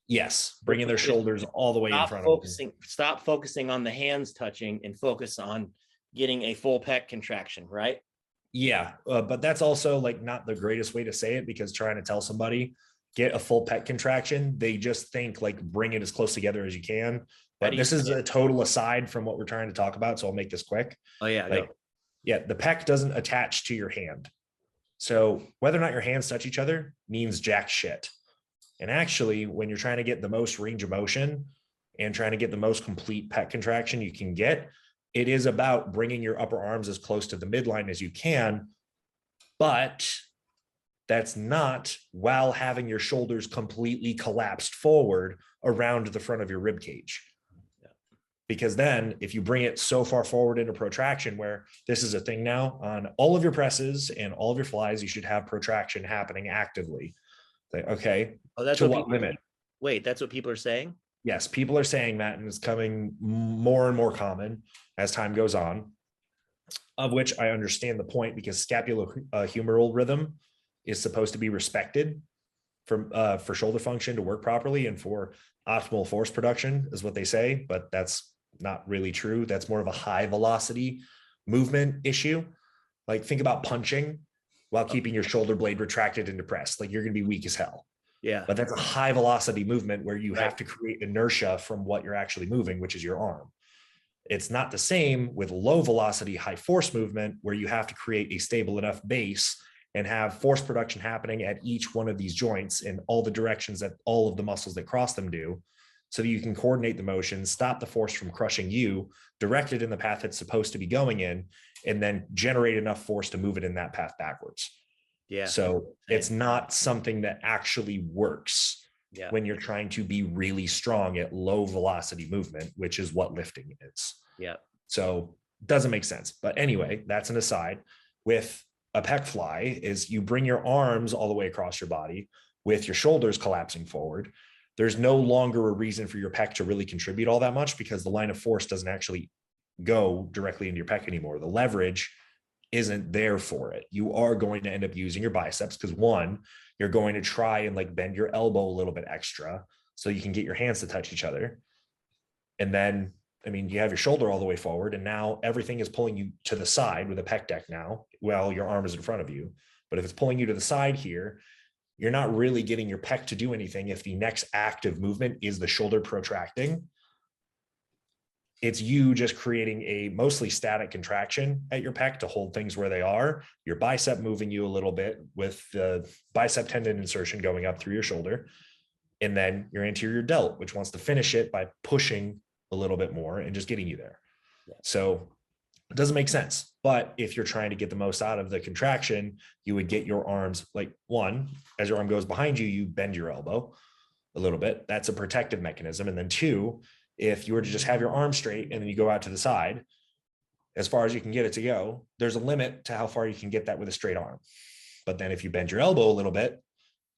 S3: Yes, bringing their shoulders all the way in front of them.
S2: Stop focusing on the hands touching and focus on getting a full pec contraction, right?
S3: Yeah, but that's also like not the greatest way to say it, because trying to tell somebody get a full pec contraction, they just think like bring it as close together as you can. But this is a total aside from what we're trying to talk about, so I'll make this quick.
S2: Oh yeah,
S3: like, yeah, the pec doesn't attach to your hand. So whether or not your hands touch each other means jack shit. And actually, when you're trying to get the most range of motion and trying to get the most complete pec contraction you can get, it is about bringing your upper arms as close to the midline as you can. But that's not while having your shoulders completely collapsed forward around the front of your rib cage. Because then if you bring it so far forward into protraction, where this is a thing now on all of your presses and all of your flies, you should have protraction happening actively. Like, okay,
S2: that's
S3: to what limit?
S2: Wait, that's what people are saying?
S3: Yes, people are saying that, and it's coming more and more common as time goes on, of which I understand the point, because scapulohumeral rhythm is supposed to be respected for shoulder function to work properly and for optimal force production, is what they say, but that's not really true. That's more of a high velocity movement issue. Like, think about punching while keeping your shoulder blade retracted and depressed. Like, you're going to be weak as hell.
S2: Yeah.
S3: But that's a high velocity movement where you have to create inertia from what you're actually moving, which is your arm. It's not the same with low velocity, high force movement, where you have to create a stable enough base and have force production happening at each one of these joints in all the directions that all of the muscles that cross them do, so that you can coordinate the motion, stop the force from crushing you, direct it in the path it's supposed to be going in, and then generate enough force to move it in that path backwards.
S2: Yeah.
S3: So it's not something that actually works when you're trying to be really strong at low velocity movement, which is what lifting is.
S2: Yeah.
S3: So it doesn't make sense. But anyway, that's an aside. With a pec fly, is you bring your arms all the way across your body with your shoulders collapsing forward. There's no longer a reason for your pec to really contribute all that much, because the line of force doesn't actually go directly into your pec anymore. The leverage isn't there for it. You are going to end up using your biceps, because one, you're going to try and like bend your elbow a little bit extra so you can get your hands to touch each other. And then, I mean, you have your shoulder all the way forward, and now everything is pulling you to the side with a pec deck now. Well, your arm is in front of you, but if it's pulling you to the side here, you're not really getting your pec to do anything. If the next active movement is the shoulder protracting, it's you just creating a mostly static contraction at your pec to hold things where they are. Your bicep moving you a little bit with the bicep tendon insertion going up through your shoulder. And then your anterior delt, which wants to finish it by pushing a little bit more and just getting you there. Yeah. So it doesn't make sense. But if you're trying to get the most out of the contraction, you would get your arms, like, one, as your arm goes behind you, you bend your elbow a little bit. That's a protective mechanism. And then two, if you were to just have your arm straight and then you go out to the side, as far as you can get it to go, there's a limit to how far you can get that with a straight arm. But then if you bend your elbow a little bit,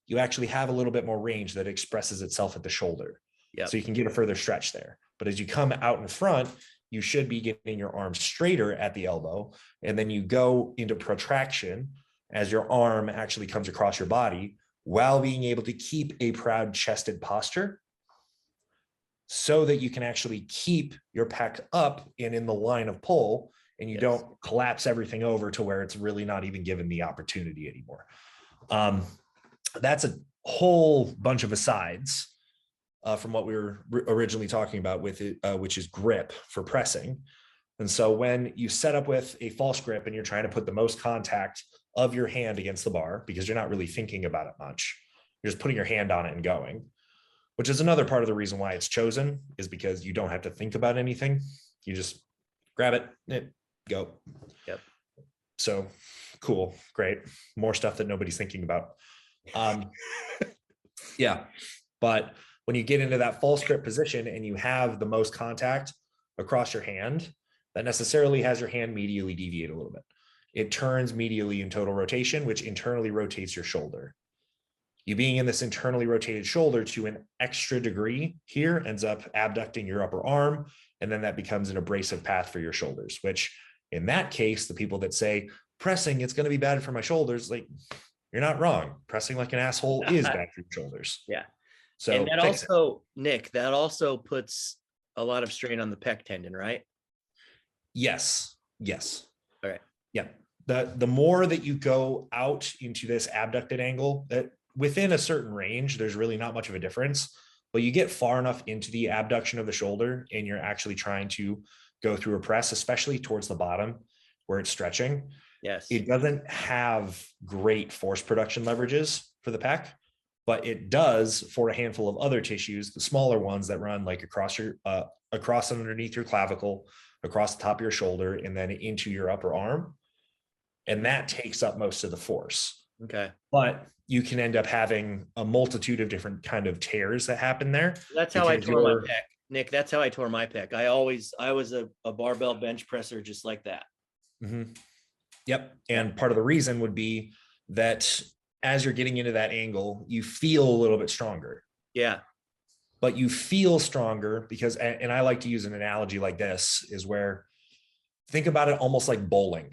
S3: you actually have a little bit more range that expresses itself at the shoulder. Yep. So you can get a further stretch there. But as you come out in front, you should be getting your arm straighter at the elbow. And then you go into protraction as your arm actually comes across your body, while being able to keep a proud chested posture, so that you can actually keep your pec up and in the line of pull, and you don't collapse everything over to where it's really not even given the opportunity anymore. That's a whole bunch of asides from what we were originally talking about with it, which is grip for pressing. And so when you set up with a false grip and you're trying to put the most contact of your hand against the bar, because you're not really thinking about it much, you're just putting your hand on it and going, which is another part of the reason why it's chosen, is because you don't have to think about anything. You just grab it, go.
S2: Yep.
S3: So cool, great. More stuff that nobody's thinking about. Yeah. But when you get into that false grip position and you have the most contact across your hand, that necessarily has your hand medially deviate a little bit. It turns medially in total rotation, which internally rotates your shoulder. You being in this internally rotated shoulder to an extra degree here ends up abducting your upper arm, and then that becomes an abrasive path for your shoulders, which in that case, the people that say pressing, it's going to be bad for my shoulders, like, you're not wrong. Pressing like an asshole is bad for your shoulders.
S2: Yeah.
S3: So
S2: and that also, Nick, that also puts a lot of strain on the pec tendon, right?
S3: Yes. Yes.
S2: All right.
S3: Yeah. The more that you go out into this abducted angle, that within a certain range, there's really not much of a difference, but you get far enough into the abduction of the shoulder and you're actually trying to go through a press, especially towards the bottom where it's stretching.
S2: Yes.
S3: It doesn't have great force production leverages for the pec, but it does for a handful of other tissues, the smaller ones that run like across your, across and underneath your clavicle, across the top of your shoulder, and then into your upper arm. And that takes up most of the force.
S2: Okay.
S3: But you can end up having a multitude of different kind of tears that happen there.
S2: That's how I tore my pec, Nick. That's how I tore my pec. I was a barbell bench presser just like that.
S3: Mm-hmm. Yep. And part of the reason would be that as you're getting into that angle, you feel a little bit stronger.
S2: Yeah.
S3: But you feel stronger because, and I like to use an analogy like this, is where, think about it almost like bowling.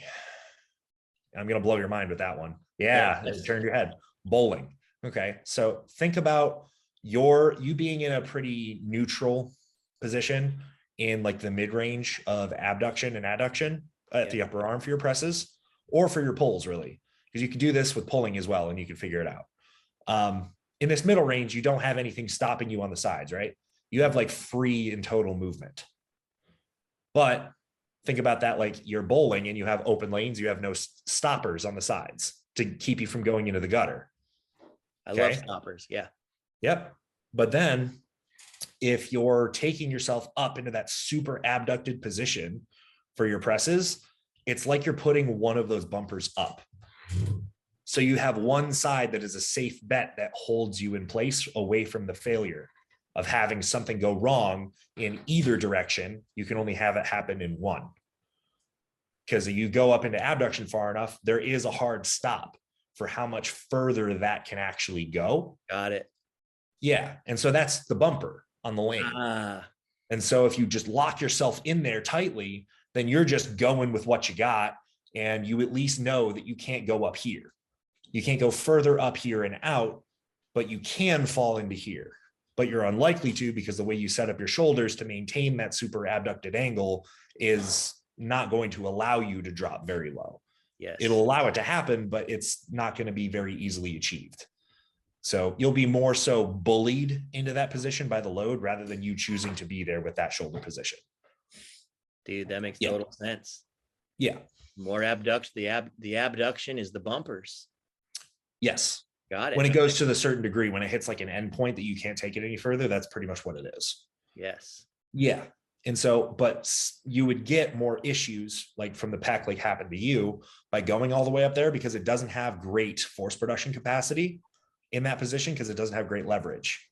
S3: I'm going to blow your mind with that one. Yeah.
S2: Yes.
S3: Turn your head. Bowling. Okay. So think about you being in a pretty neutral position in like the mid-range of abduction and adduction at the upper arm for your presses or for your pulls, really, because you can do this with pulling as well and you can figure it out. In this middle range, you don't have anything stopping you on the sides, right? You have like free and total movement. But think about that, like you're bowling and you have open lanes, you have no stoppers on the sides to keep you from going into the gutter.
S2: I love stoppers. Yeah.
S3: Yep. But then if you're taking yourself up into that super abducted position for your presses, it's like you're putting one of those bumpers up. So you have one side that is a safe bet that holds you in place away from the failure of having something go wrong in either direction. You can only have it happen in one. Because you go up into abduction far enough, there is a hard stop for how much further that can actually go.
S2: Got it.
S3: Yeah. And so that's the bumper on the lane. And so if you just lock yourself in there tightly, then you're just going with what you got. And you at least know that you can't go up here. You can't go further up here and out, but you can fall into here. But you're unlikely to, because the way you set up your shoulders to maintain that super abducted angle is not going to allow you to drop very low.
S2: Yes.
S3: It'll allow it to happen, but it's not going to be very easily achieved. So you'll be more so bullied into that position by the load rather than you choosing to be there with that shoulder position.
S2: Dude, that makes total sense.
S3: Yeah.
S2: More abduction. The abduction is the bumpers.
S3: Yes.
S2: Got it.
S3: When it goes to the certain degree, when it hits like an end point that you can't take it any further, that's pretty much what it is.
S2: Yes.
S3: Yeah. And so, but you would get more issues like from the pec, like happened to you, by going all the way up there, because it doesn't have great force production capacity in that position, because it doesn't have great leverage.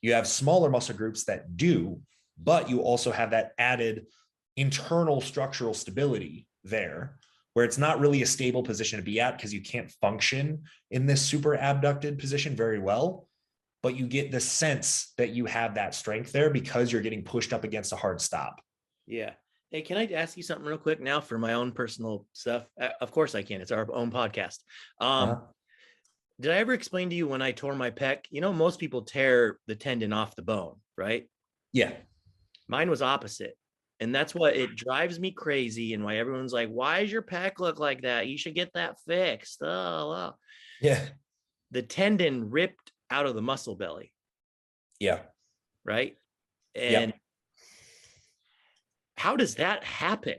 S3: You have smaller muscle groups that do, but you also have that added internal structural stability there, where it's not really a stable position to be at because you can't function in this super abducted position very well. But you get the sense that you have that strength there because you're getting pushed up against a hard stop.
S2: Yeah. Hey, can I ask you something real quick now for my own personal stuff? Of course I can. It's our own podcast. Did I ever explain to you when I tore my pec? You know, most people tear the tendon off the bone, right?
S3: Yeah.
S2: Mine was opposite. And that's what it drives me crazy. And why everyone's like, why does your pec look like that? You should get that fixed. Oh.
S3: Yeah.
S2: The tendon ripped out of the muscle belly.
S3: Yeah.
S2: Right. And How does that happen?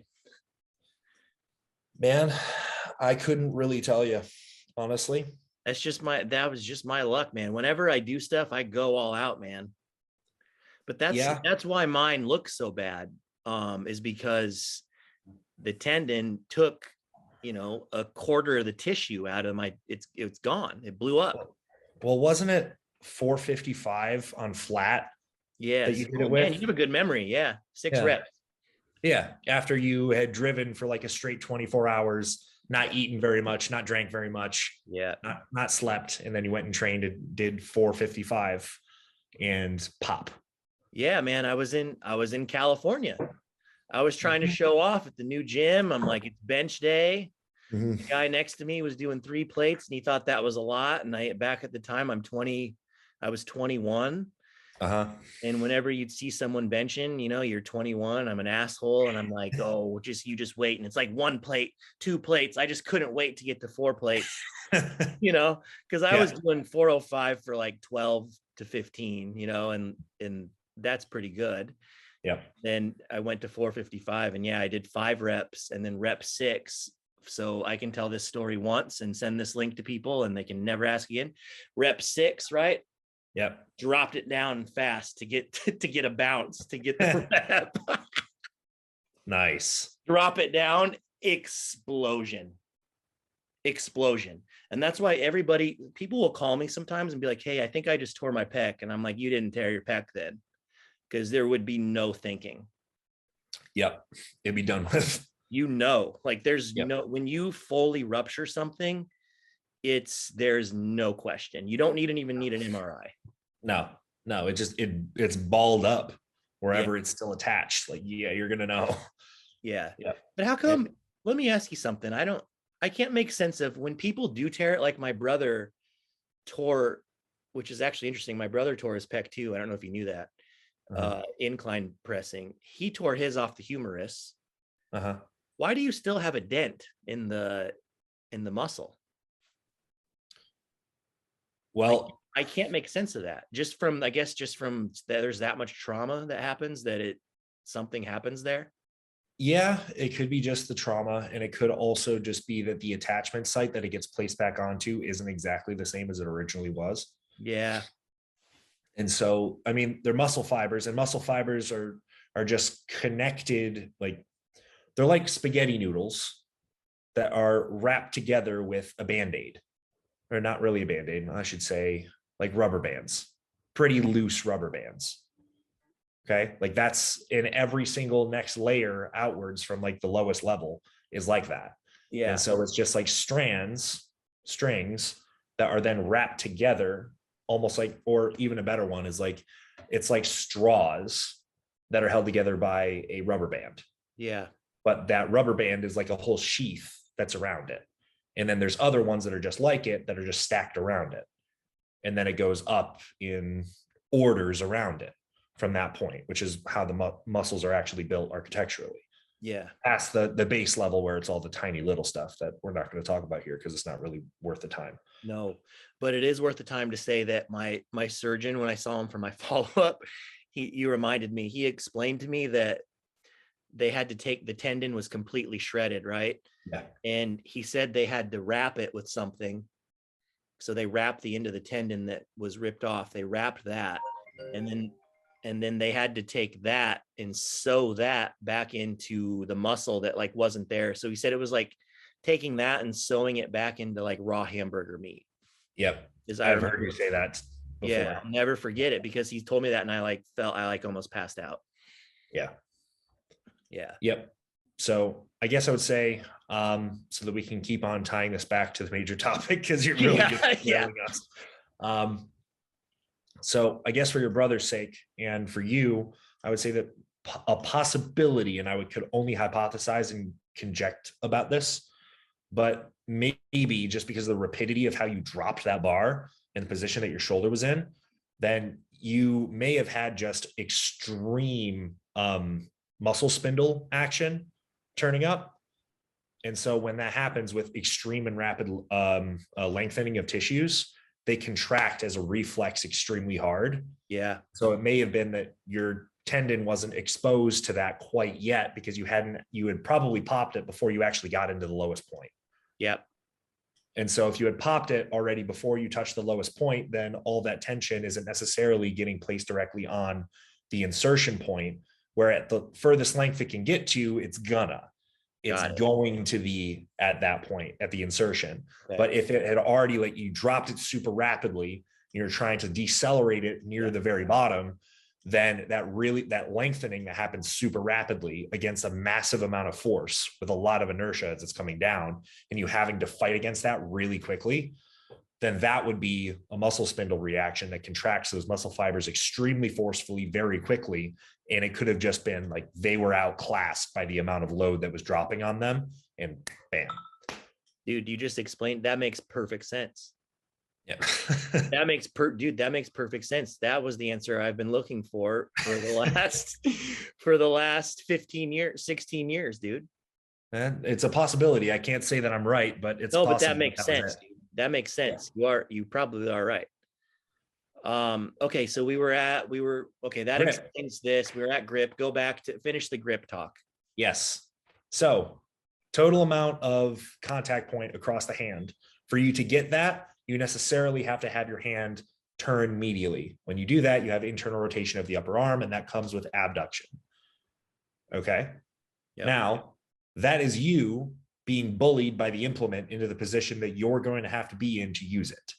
S3: Man, I couldn't really tell you, honestly.
S2: That was just my luck, man. Whenever I do stuff, I go all out, man. But that's why mine looks so bad. Is because the tendon took, a quarter of the tissue out of it's gone. It blew up.
S3: Well, wasn't it 455 on flat?
S2: Yes.
S3: That you did it with?
S2: Man, you have a good memory. Yeah. 6 reps.
S3: Yeah. After you had driven for like a straight 24 hours, not eaten very much, not drank very much.
S2: Yeah.
S3: Not slept. And then you went and trained and did 455 and pop.
S2: Yeah, man. I was in California. I was trying to show off at the new gym. I'm like, it's bench day.
S3: Mm-hmm.
S2: The guy next to me was doing 3 plates and he thought that was a lot. And back at the time, I was 21.
S3: Uh-huh.
S2: And whenever you'd see someone benching, you're 21, I'm an asshole. And I'm like, oh, you just wait. And it's like 1 plate, 2 plates. I just couldn't wait to get to 4 plates, because I was doing 405 for like 12 to 15, and that's pretty good.
S3: Yeah.
S2: Then I went to 455 and I did 5 reps and then rep 6. So I can tell this story once and send this link to people and they can never ask again. Rep 6, right?
S3: Yep.
S2: Dropped it down fast to get a bounce, to get the rep.
S3: Nice.
S2: Drop it down, explosion. And that's why people will call me sometimes and be like, hey, I think I just tore my pec. And I'm like, you didn't tear your pec then, because there would be no thinking.
S3: Yep. It'd be done with.
S2: Like there's when you fully rupture something, there's no question. You don't even need an MRI.
S3: No, it's balled up wherever it's still attached. Like, you're going to know.
S2: Yeah. But how come, let me ask you something. I can't make sense of when people do tear it. Like my brother tore, which is actually interesting. My brother tore his pec too. I don't know if you knew that. Incline pressing. He tore his off the humerus. Why do you still have a dent in the muscle?
S3: Well,
S2: I can't make sense of that. Just from there's that much trauma that happens that something happens there.
S3: Yeah, it could be just the trauma. And it could also just be that the attachment site that it gets placed back onto isn't exactly the same as it originally was.
S2: Yeah.
S3: And so, I mean, they're muscle fibers, and muscle fibers are just connected. Like, they're like spaghetti noodles that are wrapped together with a Band-Aid. Or not really a Band-Aid, I should say, like rubber bands, pretty loose rubber bands. Okay. Like, that's in every single next layer outwards from like the lowest level is like that.
S2: Yeah.
S3: And so it's just like strings that are then wrapped together, almost like, or even a better one is like, it's like straws that are held together by a rubber band.
S2: Yeah.
S3: But that rubber band is like a whole sheath that's around it. And then there's other ones that are just like it, that are just stacked around it. And then it goes up in orders around it from that point, which is how the muscles are actually built architecturally.
S2: Yeah.
S3: Past the base level where it's all the tiny little stuff that we're not going to talk about here because it's not really worth the time.
S2: No, but it is worth the time to say that my surgeon, when I saw him for my follow-up, you reminded me, he explained to me that they had to take, the tendon was completely shredded, right?
S3: Yeah.
S2: And he said they had to wrap it with something. So they wrapped the end of the tendon that was ripped off. They wrapped that. And then they had to take that and sew that back into the muscle that like wasn't there. So he said it was like taking that and sewing it back into like raw hamburger meat.
S3: Yep. I've heard you say that before.
S2: Yeah. I'll never forget it because he told me that and I almost passed out.
S3: Yeah.
S2: Yeah.
S3: Yep. So I guess I would say, so that we can keep on tying this back to the major topic, because you're really good at telling us. So I guess for your brother's sake and for you, I would say that a possibility, and I could only hypothesize and conject about this, but maybe just because of the rapidity of how you dropped that bar and the position that your shoulder was in, then you may have had just extreme muscle spindle action turning up. And so when that happens with extreme and rapid lengthening of tissues, they contract as a reflex extremely hard.
S2: Yeah.
S3: So it may have been that your tendon wasn't exposed to that quite yet because you had probably popped it before you actually got into the lowest point.
S2: Yep.
S3: And so if you had popped it already before you touched the lowest point, then all that tension isn't necessarily getting placed directly on the insertion point, where at the furthest length it can get to, it's going to be at that point at the insertion.
S2: Okay.
S3: But if it had already, like, you dropped it super rapidly, you're trying to decelerate it near the very bottom, then that lengthening that happens super rapidly against a massive amount of force with a lot of inertia as it's coming down, and you having to fight against that really quickly, then that would be a muscle spindle reaction that contracts those muscle fibers extremely forcefully, very quickly. And it could have just been like they were outclassed by the amount of load that was dropping on them, and bam.
S2: Dude, you just explained, that makes perfect sense.
S3: Yeah.
S2: That makes perfect sense. That was the answer I've been looking for the last 15 years, 16 years, dude.
S3: It's a possibility. I can't say that I'm right, but it's
S2: but
S3: possible.
S2: that makes sense. Dude. That makes sense. Yeah. You probably are right. Okay, so that explains this. We were at grip. Go back to finish the grip talk.
S3: Yes. So total amount of contact point across the hand. For you to get that, you necessarily have to have your hand turn medially. When you do that, you have internal rotation of the upper arm, and that comes with abduction. Okay. Yep. Now, that is you being bullied by the implement into the position that you're going to have to be in to use it,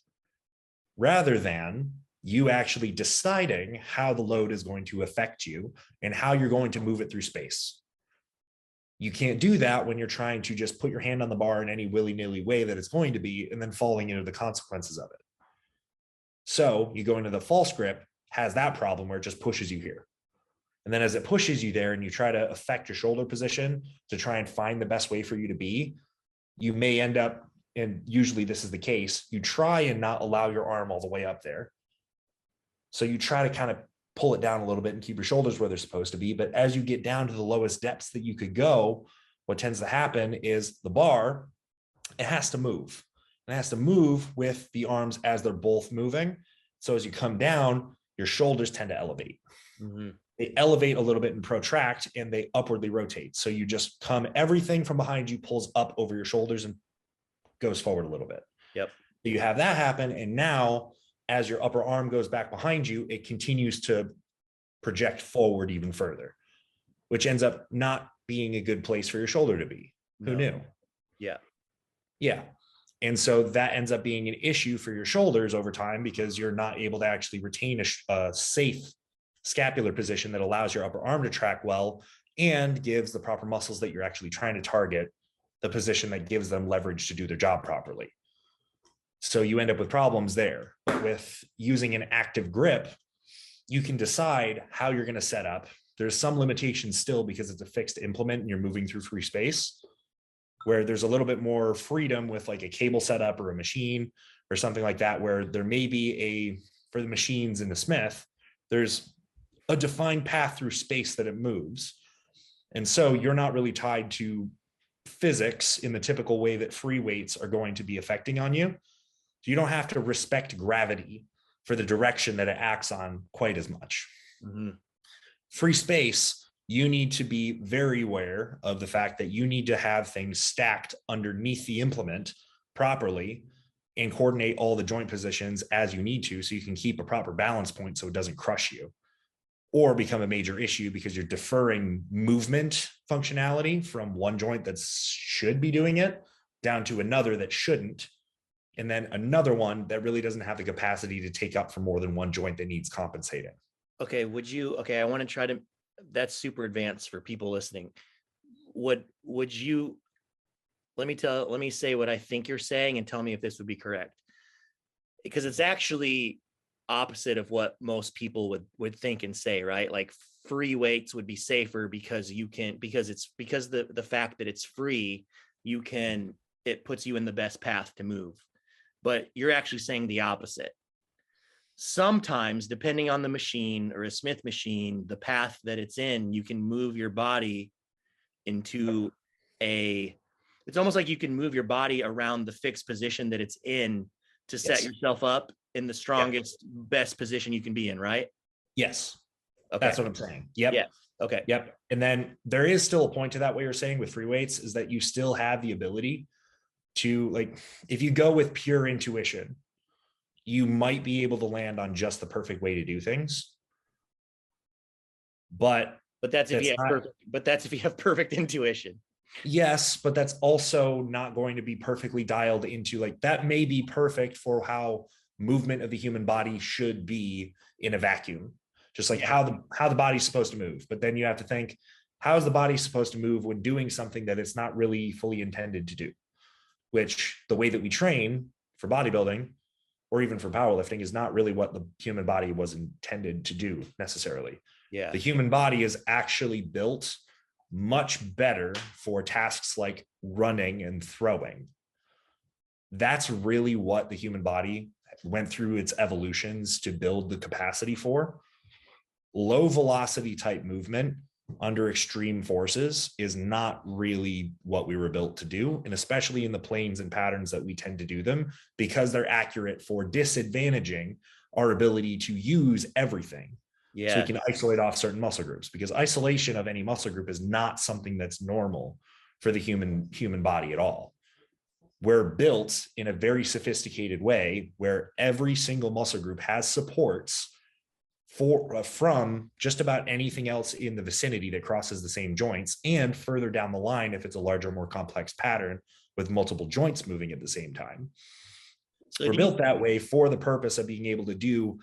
S3: rather than you actually deciding how the load is going to affect you and how you're going to move it through space. You can't do that when you're trying to just put your hand on the bar in any willy-nilly way that it's going to be, and then falling into the consequences of it. So you go into the false grip, has that problem where it just pushes you here. And then as it pushes you there and you try to affect your shoulder position to try and find the best way for you to be, you may end up, and usually this is the case, you try and not allow your arm all the way up there. So you try to kind of pull it down a little bit and keep your shoulders where they're supposed to be. But as you get down to the lowest depths that you could go, what tends to happen is the bar, it has to move. It has to move with the arms as they're both moving. So as you come down, your shoulders tend to elevate. Mm-hmm. They elevate a little bit and protract, and they upwardly rotate. So you just everything from behind you pulls up over your shoulders and goes forward a little bit.
S2: Yep.
S3: So you have that happen. And now, as your upper arm goes back behind you, it continues to project forward even further, which ends up not being a good place for your shoulder to be. Who knew?
S2: Yeah.
S3: Yeah. And so that ends up being an issue for your shoulders over time, because you're not able to actually retain a safe scapular position that allows your upper arm to track well and gives the proper muscles that you're actually trying to target the position that gives them leverage to do their job properly. So you end up with problems there. But with using an active grip, you can decide how you're going to set up. There's some limitations still because it's a fixed implement and you're moving through free space, where there's a little bit more freedom with like a cable setup or a machine or something like that, where there may be for the machines in the Smith, there's a defined path through space that it moves. And so you're not really tied to physics in the typical way that free weights are going to be affecting on you. So you don't have to respect gravity for the direction that it acts on quite as much. Mm-hmm. Free space, you need to be very aware of the fact that you need to have things stacked underneath the implement properly and coordinate all the joint positions as you need to, so you can keep a proper balance point so it doesn't crush you or become a major issue because you're deferring movement functionality from one joint that should be doing it down to another that shouldn't. And then another one that really doesn't have the capacity to take up for more than one joint that needs compensating.
S2: Okay. I want to try to, that's super advanced for people listening. Would you, let me say what I think you're saying and tell me if this would be correct. Because it's actually opposite of what most people would think and say, right? Like free weights would be safer because the fact that it's free, it puts you in the best path to move. But you're actually saying the opposite. Sometimes, depending on the machine or a Smith machine, the path that it's in, you can move your body into it's almost like you can move your body around the fixed position that it's in to set yourself up in the strongest, best position you can be in, right?
S3: Yes.
S2: Okay.
S3: That's what I'm saying. Yep.
S2: Yeah. Okay.
S3: Yep. And then there is still a point to that, what you're saying with free weights is that you still have the ability to, like, if you go with pure intuition, you might be able to land on just the perfect way to do things. But
S2: that's if you have perfect intuition.
S3: Yes, but that's also not going to be perfectly dialed into, like, that may be perfect for how movement of the human body should be in a vacuum, just like how the body's supposed to move. But then you have to think, how is the body supposed to move when doing something that it's not really fully intended to do? Which the way that we train for bodybuilding or even for powerlifting is not really what the human body was intended to do necessarily.
S2: Yeah.
S3: The human body is actually built much better for tasks like running and throwing. That's really what the human body went through its evolutions to build the capacity for. Low velocity type movement under extreme forces is not really what we were built to do. And especially in the planes and patterns that we tend to do them, because they're accurate for disadvantaging our ability to use everything.
S2: Yeah.
S3: So we can isolate off certain muscle groups, because isolation of any muscle group is not something that's normal for the human body at all. We're built in a very sophisticated way where every single muscle group has supports from just about anything else in the vicinity that crosses the same joints, and further down the line if it's a larger, more complex pattern with multiple joints moving at the same time. So we're built that way for the purpose of being able to do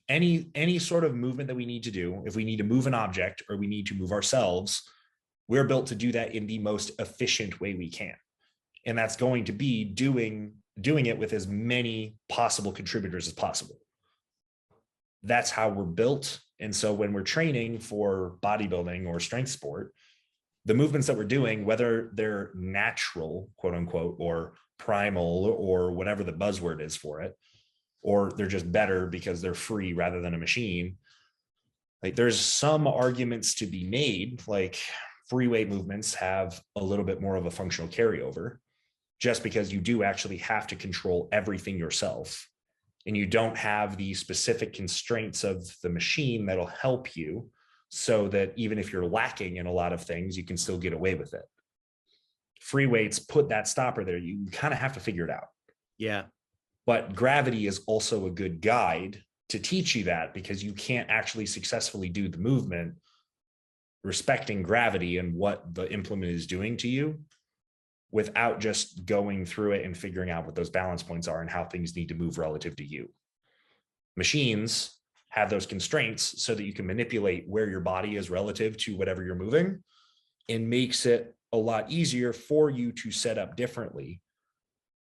S3: any sort of movement that we need to do. If we need to move an object or we need to move ourselves, we're built to do that in the most efficient way we can. And that's going to be doing it with as many possible contributors as possible. That's how we're built. And so when we're training for bodybuilding or strength sport, the movements that we're doing, whether they're natural, quote unquote, or primal, or whatever the buzzword is for it, or they're just better because they're free rather than a machine. Like, there's some arguments to be made, like free weight movements have a little bit more of a functional carryover, just because you do actually have to control everything yourself. And you don't have the specific constraints of the machine that'll help you, so that even if you're lacking in a lot of things, you can still get away with it. Free weights put that stopper there. You kind of have to figure it out.
S2: Yeah.
S3: But gravity is also a good guide to teach you that, because you can't actually successfully do the movement respecting gravity and what the implement is doing to you without just going through it and figuring out what those balance points are and how things need to move relative to you. Machines have those constraints so that you can manipulate where your body is relative to whatever you're moving, and makes it a lot easier for you to set up differently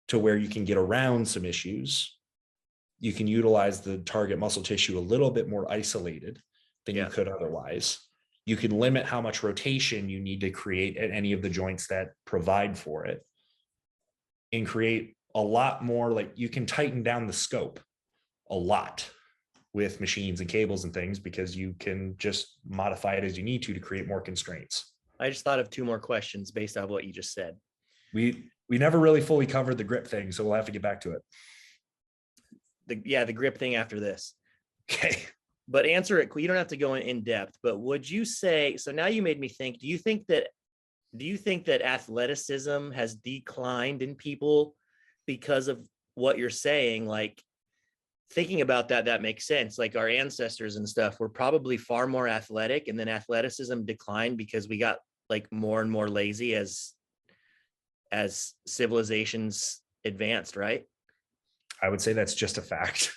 S3: to where you can get around some issues. You can utilize the target muscle tissue a little bit more isolated than you could otherwise. You can limit how much rotation you need to create at any of the joints that provide for it, and create a lot more, like, you can tighten down the scope a lot with machines and cables and things, because you can just modify it as you need to create more constraints.
S2: I just thought of two more questions based on what you just said.
S3: We never really fully covered the grip thing, so we'll have to get back to it.
S2: The grip thing after this.
S3: Okay.
S2: But answer it. You don't have to go in depth, but would you say, so now you made me think, do you think that athleticism has declined in people because of what you're saying? Like, thinking about that makes sense. Like, our ancestors and stuff were probably far more athletic, and then athleticism declined because we got like more and more lazy as civilizations advanced, right?
S3: I would say that's just a fact.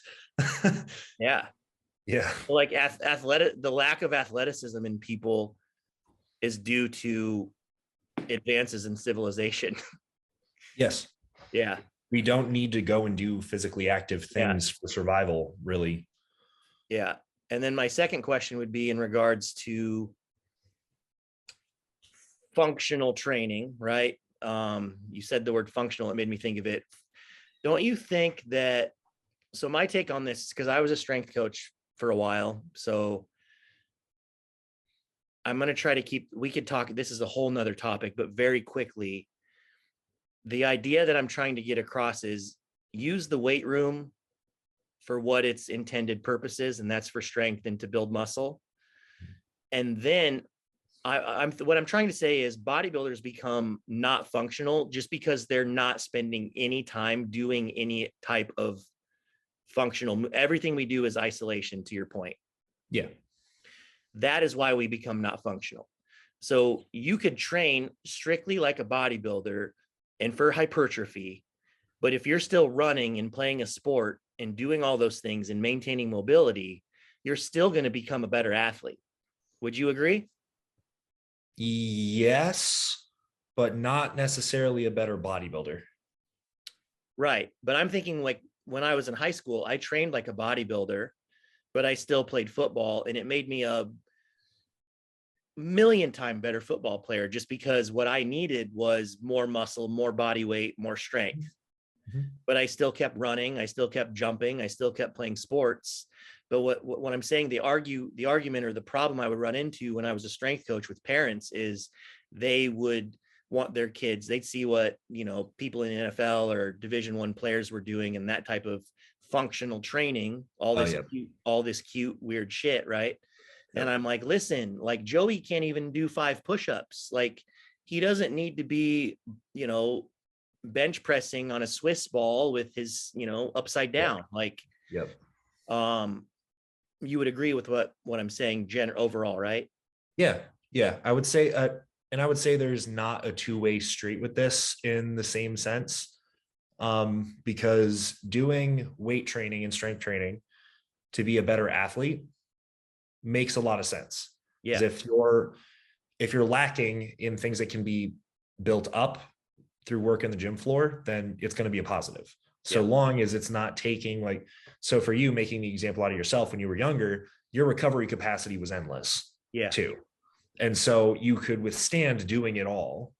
S2: Yeah.
S3: Yeah.
S2: Like, the lack of athleticism in people is due to advances in civilization.
S3: Yes.
S2: Yeah.
S3: We don't need to go and do physically active things for survival, really.
S2: Yeah. And then my second question would be in regards to functional training, right? You said the word functional, it made me think of it. Don't you think that, so my take on this is, because I was a strength coach for a while, so I'm going to try to we could talk, this is a whole nother topic, but very quickly, the idea that I'm trying to get across is use the weight room for what its intended purpose is, and that's for strength and to build muscle. And then what I'm trying to say is bodybuilders become not functional just because they're not spending any time doing any type of functional. Everything we do is isolation, to your point.
S3: Yeah.
S2: That is why we become not functional. So you could train strictly like a bodybuilder and for hypertrophy, but if you're still running and playing a sport and doing all those things and maintaining mobility, you're still going to become a better athlete. Would you agree?
S3: Yes, but not necessarily a better bodybuilder.
S2: Right. But I'm thinking like when I was in high school, I trained like a bodybuilder, but I still played football, and it made me a million time better football player just because what I needed was more muscle, more body weight, more strength. Mm-hmm. But I still kept running. I still kept jumping. I still kept playing sports. But what I'm saying, the argument or the problem I would run into when I was a strength coach with parents is they would want their kids, they'd see what, people in the NFL or Division I players were doing and that type of functional training, all this cute, weird shit. Right. Yep. And I'm like, listen, like Joey can't even do 5 push-ups. Like he doesn't need to be, bench pressing on a Swiss ball with his, upside down. Yep. Like,
S3: yep.
S2: You would agree with what I'm saying overall, right?
S3: Yeah. I would say, and I would say there's not a two-way street with this in the same sense, because doing weight training and strength training to be a better athlete makes a lot of sense. Yeah. If you're lacking in things that can be built up through work in the gym floor, then it's going to be a positive. So long as it's not taking so for you, making the example out of yourself when you were younger, your recovery capacity was endless too. And so you could withstand doing it all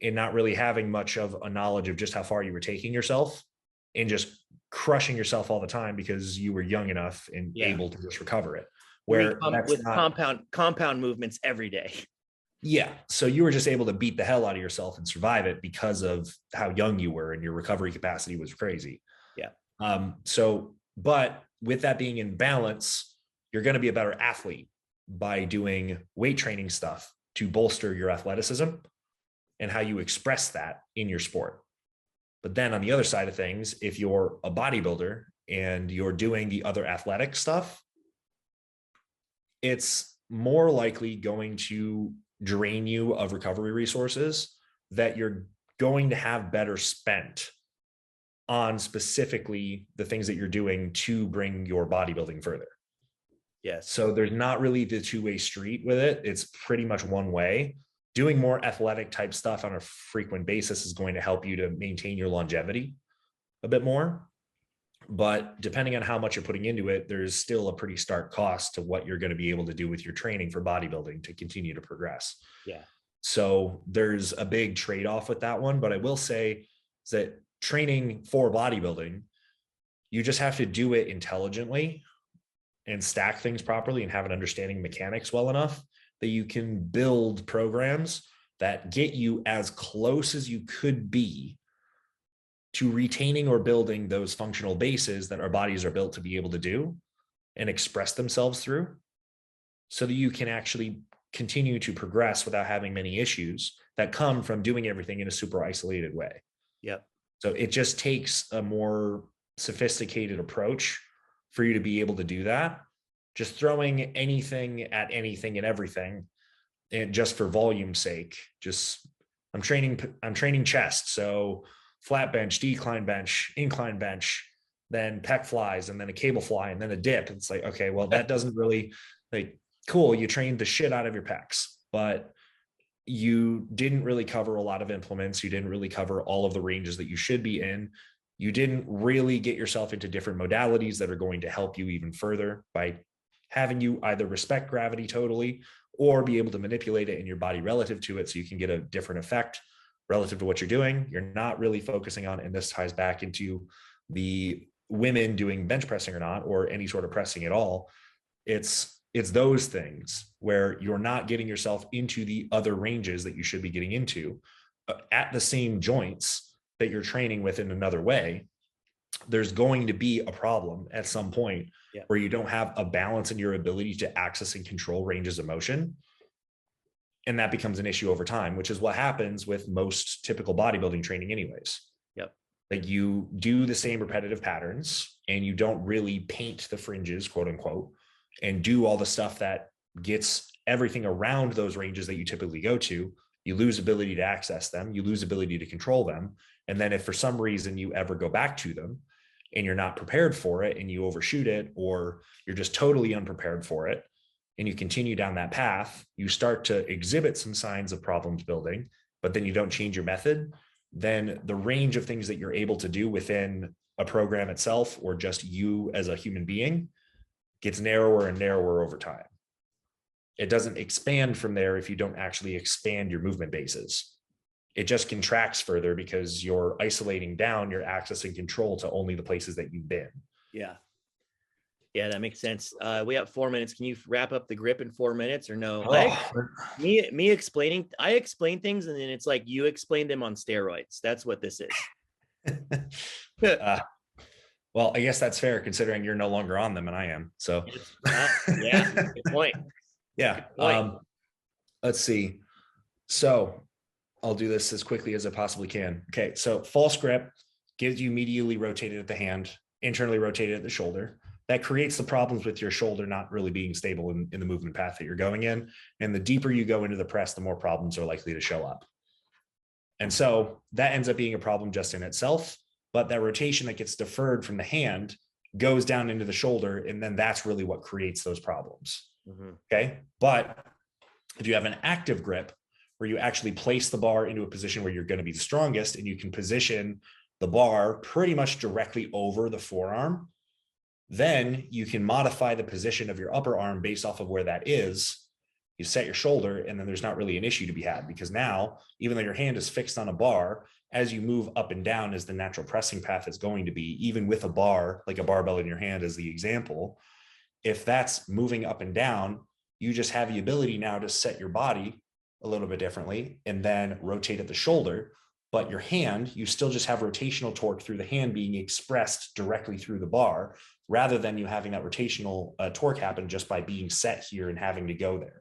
S3: and not really having much of a knowledge of just how far you were taking yourself and just crushing yourself all the time because you were young enough and able to just recover it.
S2: Where with compound movements every day.
S3: Yeah. So you were just able to beat the hell out of yourself and survive it because of how young you were and your recovery capacity was crazy.
S2: Yeah.
S3: But with that being in balance, you're going to be a better athlete by doing weight training stuff to bolster your athleticism and how you express that in your sport. But then on the other side of things, if you're a bodybuilder and you're doing the other athletic stuff, it's more likely going to drain you of recovery resources that you're going to have better spent on specifically the things that you're doing to bring your bodybuilding further.
S2: Yes.
S3: So there's not really the two-way street with it. It's pretty much one way. Doing more athletic type stuff on a frequent basis is going to help you to maintain your longevity a bit more. But depending on how much you're putting into it, there's still a pretty stark cost to what you're going to be able to do with your training for bodybuilding to continue to progress.
S2: Yeah.
S3: So there's a big trade-off with that one. But I will say that training for bodybuilding, you just have to do it intelligently and stack things properly and have an understanding of mechanics well enough that you can build programs that get you as close as you could be to retaining or building those functional bases that our bodies are built to be able to do and express themselves through, so that you can actually continue to progress without having many issues that come from doing everything in a super isolated way.
S2: Yep.
S3: So it just takes a more sophisticated approach for you to be able to do that. Just throwing anything at anything and everything, and just for volume's sake, I'm training chest. So flat bench, decline bench, incline bench, then pec flies, and then a cable fly, and then a dip. It's like, okay, well, that doesn't really cool. You trained the shit out of your pecs, but you didn't really cover a lot of implements. You didn't really cover all of the ranges that you should be in. You didn't really get yourself into different modalities that are going to help you even further by having you either respect gravity totally or be able to manipulate it in your body relative to it so you can get a different effect relative to what you're doing. You're not really focusing on, and this ties back into the women doing bench pressing or not, or any sort of pressing at all. It's those things where you're not getting yourself into the other ranges that you should be getting into at the same joints that you're training with in another way. there's going to be a problem at some point
S2: Yeah.
S3: where you don't have a balance in your ability to access and control ranges of motion. And that becomes an issue over time, which is what happens with most typical bodybuilding training anyways.
S2: Yep.
S3: Like you do the same repetitive patterns and you don't really paint the fringes, quote unquote, and do all the stuff that gets everything around those ranges that you typically go to. You lose ability to access them. You lose ability to control them. And then if for some reason you ever go back to them and you're not prepared for it and you overshoot it, or you're just totally unprepared for it, and you continue down that path, you start to exhibit some signs of problems building, but then you don't change your method, then the range of things that you're able to do within a program itself, or just you as a human being, gets narrower and narrower over time. It doesn't expand from there if you don't actually expand your movement bases. It just contracts further because you're isolating down your access and control to only the places that you've been.
S2: Yeah. Yeah, that makes sense. We have 4 minutes. Can you wrap up the grip in 4 minutes or no? Me explaining, I explain things and then it's like you explain them on steroids. That's what this is.
S3: Well, I guess that's fair considering you're no longer on them and I am. So
S2: yeah, good point.
S3: Yeah.
S2: Good point.
S3: Let's see. So I'll do this as quickly as I possibly can. Okay. So false grip gives you medially rotated at the hand, internally rotated at the shoulder. That creates the problems with your shoulder not really being stable in the movement path that you're going in. And the deeper you go into the press, the more problems are likely to show up. And so that ends up being a problem just in itself, but that rotation that gets deferred from the hand goes down into the shoulder. And then that's really what creates those problems.
S2: Mm-hmm.
S3: Okay. But if you have an active grip where you actually place the bar into a position where you're going to be the strongest and you can position the bar pretty much directly over the forearm, then you can modify the position of your upper arm based off of where that is. You set your shoulder and then there's not really an issue to be had, because now, even though your hand is fixed on a bar, as you move up and down as the natural pressing path is going to be, even with a bar, like a barbell in your hand as the example, if that's moving up and down, you just have the ability now to set your body a little bit differently and then rotate at the shoulder. But your hand, you still just have rotational torque through the hand being expressed directly through the bar, rather than you having that rotational torque happen just by being set here and having to go there.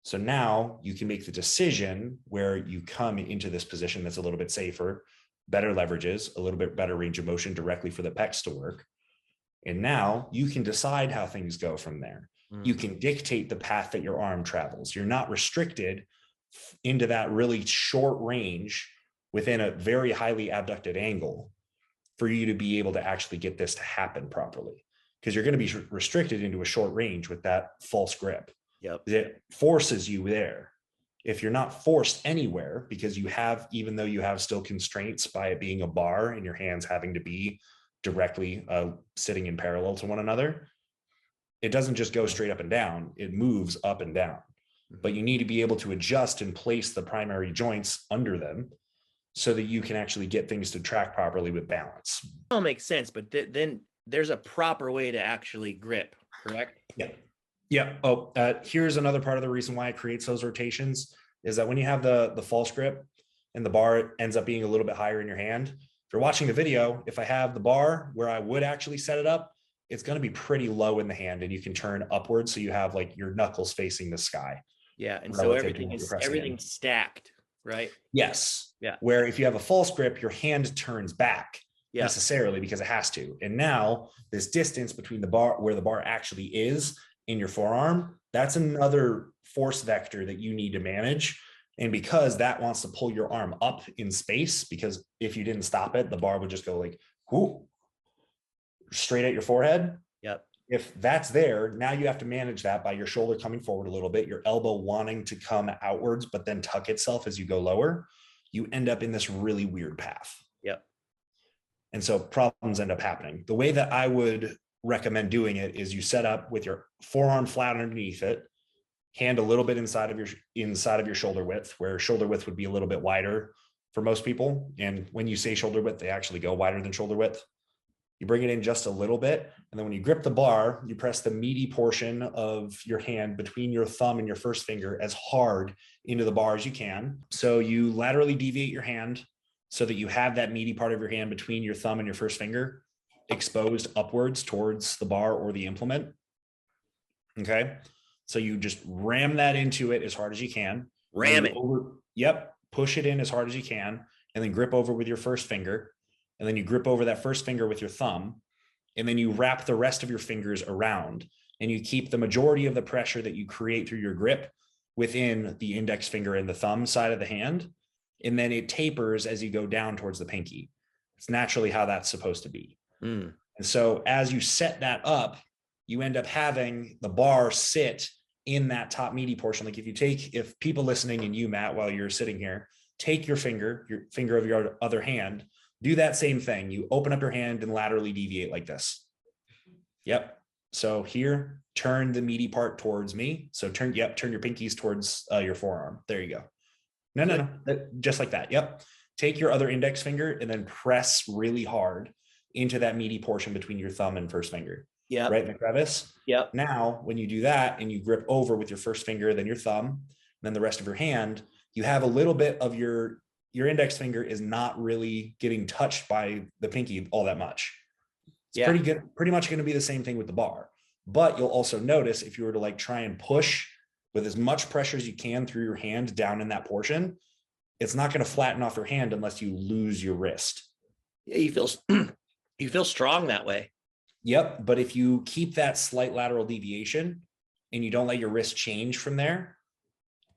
S3: So now you can make the decision where you come into this position that's a little bit safer, better leverages, a little bit better range of motion directly for the pecs to work. And now you can decide how things go from there. You can dictate the path that your arm travels. You're not restricted into that really short range within a very highly abducted angle for you to be able to actually get this to happen properly, because you're going to be restricted into a short range with that false grip.
S2: Yep.
S3: It forces you there. If you're not forced anywhere, because you have, even though you have still constraints by it being a bar and your hands having to be directly sitting in parallel to one another, it doesn't just go straight up and down, it moves up and down. But you need to be able to adjust and place the primary joints under them so that you can actually get things to track properly with balance.
S2: All makes sense, but then there's a proper way to actually grip, correct?
S3: Yeah. Yeah. Oh, here's another part of the reason why it creates those rotations is that when you have the false grip and the bar ends up being a little bit higher in your hand, if you're watching the video, if I have the bar where I would actually set it up, it's going to be pretty low in the hand and you can turn upwards. So you have like your knuckles facing the sky.
S2: Yeah. And so everything's stacked, right?
S3: Yes.
S2: Yeah.
S3: Where if you have a false grip, your hand turns back necessarily because it has to. And now this distance between the bar, where the bar actually is in your forearm, that's another force vector that you need to manage. And because that wants to pull your arm up in space, because if you didn't stop it, the bar would just go like, whoo, straight at your forehead.
S2: Yep.
S3: If that's there, now you have to manage that by your shoulder coming forward a little bit, your elbow wanting to come outwards, but then tuck itself as you go lower. You end up in this really weird path.
S2: Yep.
S3: And so problems end up happening. The way that I would recommend doing it is you set up with your forearm flat underneath it, hand a little bit inside of your shoulder width, where shoulder width would be a little bit wider for most people. And when you say shoulder width, they actually go wider than shoulder width. You bring it in just a little bit. And then when you grip the bar, you press the meaty portion of your hand between your thumb and your first finger as hard into the bar as you can. So you laterally deviate your hand so that you have that meaty part of your hand between your thumb and your first finger exposed upwards towards the bar or the implement. Okay. So you just ram that into it as hard as you can.
S2: Ram it.
S3: Yep. Push it in as hard as you can, and then grip over with your first finger. And then you grip over that first finger with your thumb. And then you wrap the rest of your fingers around, and you keep the majority of the pressure that you create through your grip within the index finger and the thumb side of the hand. And then it tapers as you go down towards the pinky. It's naturally how that's supposed to be. And so as you set that up, you end up having the bar sit in that top meaty portion. Like if people listening and you, Matt, while you're sitting here, take your finger of your other hand, do that same thing. You open up your hand and laterally deviate like this. Yep. So here, turn the meaty part towards me. So turn your pinkies towards your forearm. There you go. No. Just like that. Yep. Take your other index finger and then press really hard into that meaty portion between your thumb and first finger.
S2: Yeah.
S3: Right in the crevice.
S2: Yep.
S3: Now, when you do that and you grip over with your first finger, then your thumb, and then the rest of your hand, you have a little bit of your index finger is not really getting touched by the pinky all that much. It's pretty much going to be the same thing with the bar. But you'll also notice if you were to like try and push with as much pressure as you can through your hand down in that portion, it's not going to flatten off your hand unless you lose your wrist.
S2: Yeah, you feel strong that way.
S3: Yep. But if you keep that slight lateral deviation and you don't let your wrist change from there,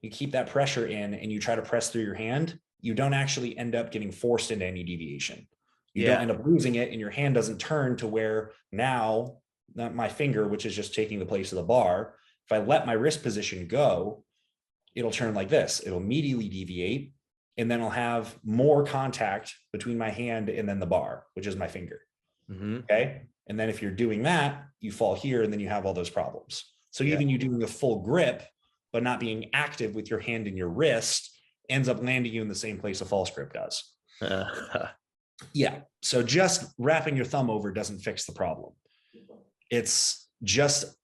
S3: you keep that pressure in and you try to press through your hand, you don't actually end up getting forced into any deviation. You don't end up losing it, and your hand doesn't turn to where now, not my finger, which is just taking the place of the bar. If I let my wrist position go, it'll turn like this. It'll immediately deviate, and then I'll have more contact between my hand and then the bar, which is my finger. Okay. And then if you're doing that, you fall here and then you have all those problems. So even you doing a full grip, but not being active with your hand and your wrist ends up landing you in the same place a false grip does. Yeah. So just wrapping your thumb over doesn't fix the problem. It's just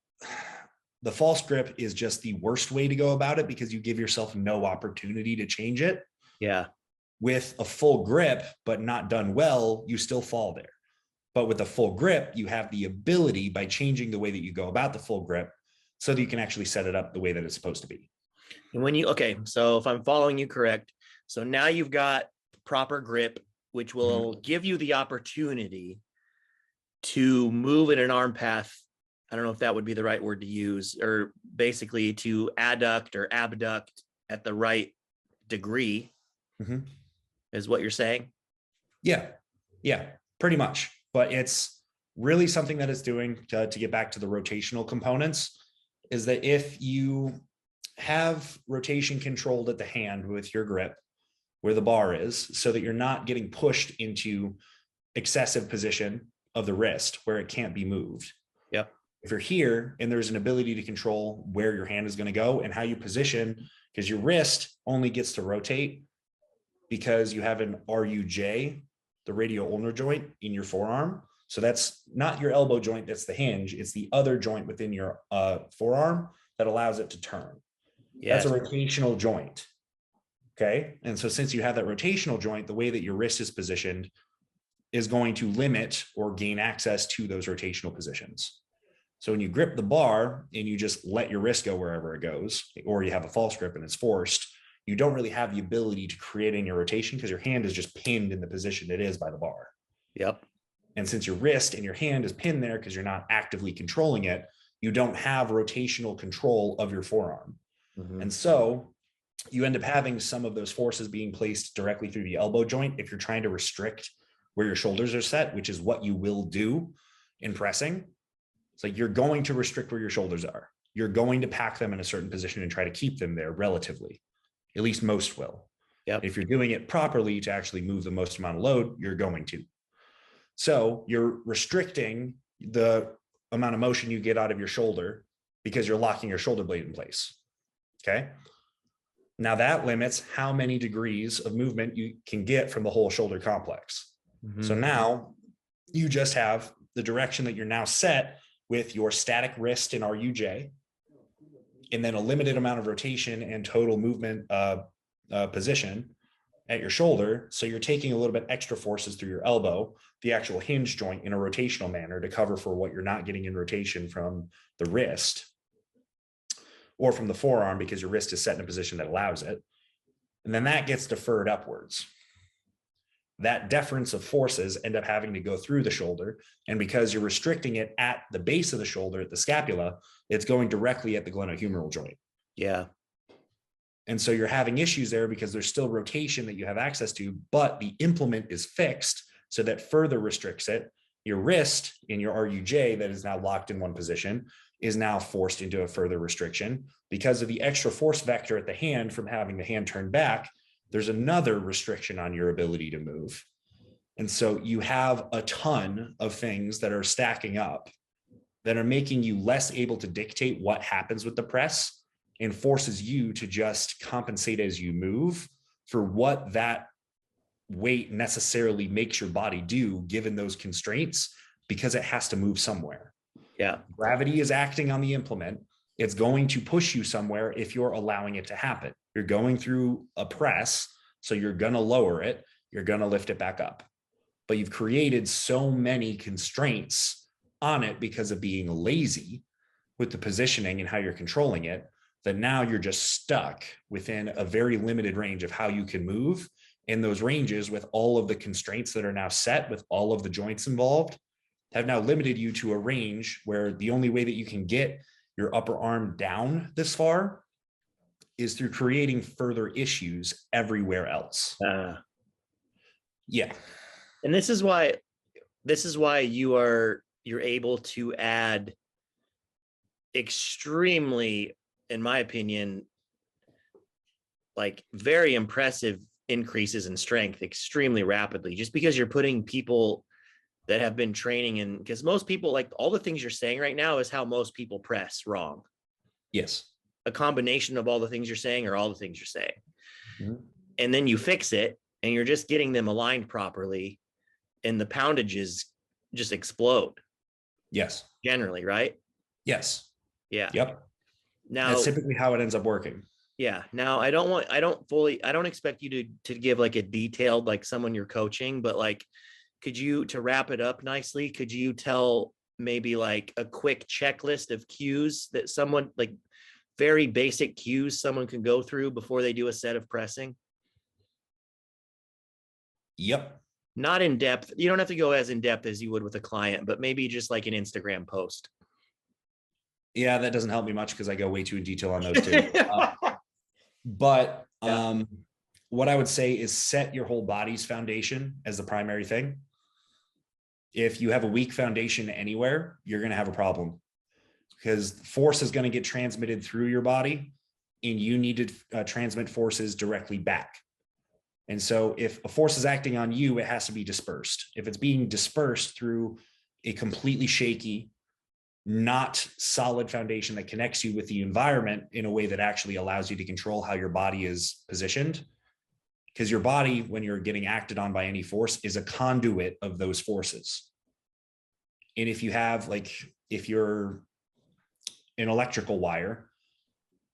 S3: the false grip is just the worst way to go about it because you give yourself no opportunity to change it.
S2: Yeah.
S3: With a full grip, but not done well, you still fall there. But with a full grip, you have the ability by changing the way that you go about the full grip so that you can actually set it up the way that it's supposed to be.
S2: And so if I'm following you correct, so now you've got proper grip, which will give you the opportunity to move in an arm path. I don't know if that would be the right word to use, or basically to adduct or abduct at the right degree, is what you're saying? Yeah,
S3: pretty much. But it's really something that it's doing to get back to the rotational components is that if you have rotation controlled at the hand with your grip where the bar is, so that you're not getting pushed into excessive position of the wrist where it can't be moved.
S2: Yep.
S3: If you're here and there's an ability to control where your hand is going to go and how you position, because your wrist only gets to rotate because you have an RUJ, the radial ulnar joint in your forearm. So that's not your elbow joint, that's the hinge. It's the other joint within your forearm that allows it to turn. Yes. That's a rotational joint. Okay. And so since you have that rotational joint, the way that your wrist is positioned is going to limit or gain access to those rotational positions. So when you grip the bar and you just let your wrist go wherever it goes, or you have a false grip and it's forced, you don't really have the ability to create any rotation because your hand is just pinned in the position it is by the bar.
S2: Yep.
S3: And since your wrist and your hand is pinned there because you're not actively controlling it, you don't have rotational control of your forearm. And so you end up having some of those forces being placed directly through the elbow joint if you're trying to restrict where your shoulders are set, which is what you will do in pressing. It's like you're going to restrict where your shoulders are. You're going to pack them in a certain position and try to keep them there relatively. At least most will.
S2: Yep.
S3: If you're doing it properly to actually move the most amount of load, you're going to. So you're restricting the amount of motion you get out of your shoulder because you're locking your shoulder blade in place. Okay. Now that limits how many degrees of movement you can get from the whole shoulder complex. So now you just have the direction that you're now set with your static wrist in RUJ, and then a limited amount of rotation and total movement position. at your shoulder. So you're taking a little bit extra forces through your elbow, the actual hinge joint, in a rotational manner to cover for what you're not getting in rotation from the wrist or from the forearm, because your wrist is set in a position that allows it. And then that gets deferred upwards. That deference of forces end up having to go through the shoulder. And because you're restricting it at the base of the shoulder, at the scapula, it's going directly at the glenohumeral joint.
S2: Yeah.
S3: And so you're having issues there because there's still rotation that you have access to, but the implement is fixed, so that further restricts it. Your wrist in your RUJ that is now locked in one position is now forced into a further restriction because of the extra force vector at the hand from having the hand turned back. There's another restriction on your ability to move. And so you have a ton of things that are stacking up that are making you less able to dictate what happens with the press, and forces you to just compensate as you move for what that weight necessarily makes your body do given those constraints, because it has to move somewhere.
S2: Yeah.
S3: Gravity is acting on the implement. It's going to push you somewhere if you're allowing it to happen. You're going through a press, so you're going to lower it. You're going to lift it back up. But you've created so many constraints on it because of being lazy with the positioning and how you're controlling it, that now you're just stuck within a very limited range of how you can move. And those ranges, with all of the constraints that are now set with all of the joints involved, have now limited you to a range where the only way that you can get your upper arm down this far is through creating further issues everywhere else. Yeah.
S2: And this is why you're able to add extremely, in my opinion, like very impressive increases in strength extremely rapidly, just because you're putting people that have been training in, because most people, like all the things you're saying right now is how most people press wrong.
S3: Yes.
S2: A combination of all the things you're saying or all the things you're saying.
S3: Mm-hmm.
S2: And then you fix it and you're just getting them aligned properly, and the poundages just explode. Yes. Generally, right?
S3: Yes.
S2: Yeah.
S3: Yep.
S2: Now
S3: that's typically how it ends up working.
S2: Yeah. Now I don't expect you to give like a detailed, like someone you're coaching, but like, could you, to wrap it up nicely, could you tell maybe like a quick checklist of cues that someone, like very basic cues someone can go through before they do a set of pressing?
S3: Yep.
S2: Not in depth. You don't have to go as in depth as you would with a client, but maybe just like an Instagram post.
S3: Yeah, that doesn't help me much because I go way too in detail on those too. But what I would say is set your whole body's foundation as the primary thing. If you have a weak foundation anywhere, you're going to have a problem, because force is going to get transmitted through your body, and you need to transmit forces directly back. And so if a force is acting on you, it has to be dispersed. If it's being dispersed through a completely shaky, not solid foundation that connects you with the environment in a way that actually allows you to control how your body is positioned, because your body, when you're getting acted on by any force, is a conduit of those forces. And if you have, like, if you're an electrical wire,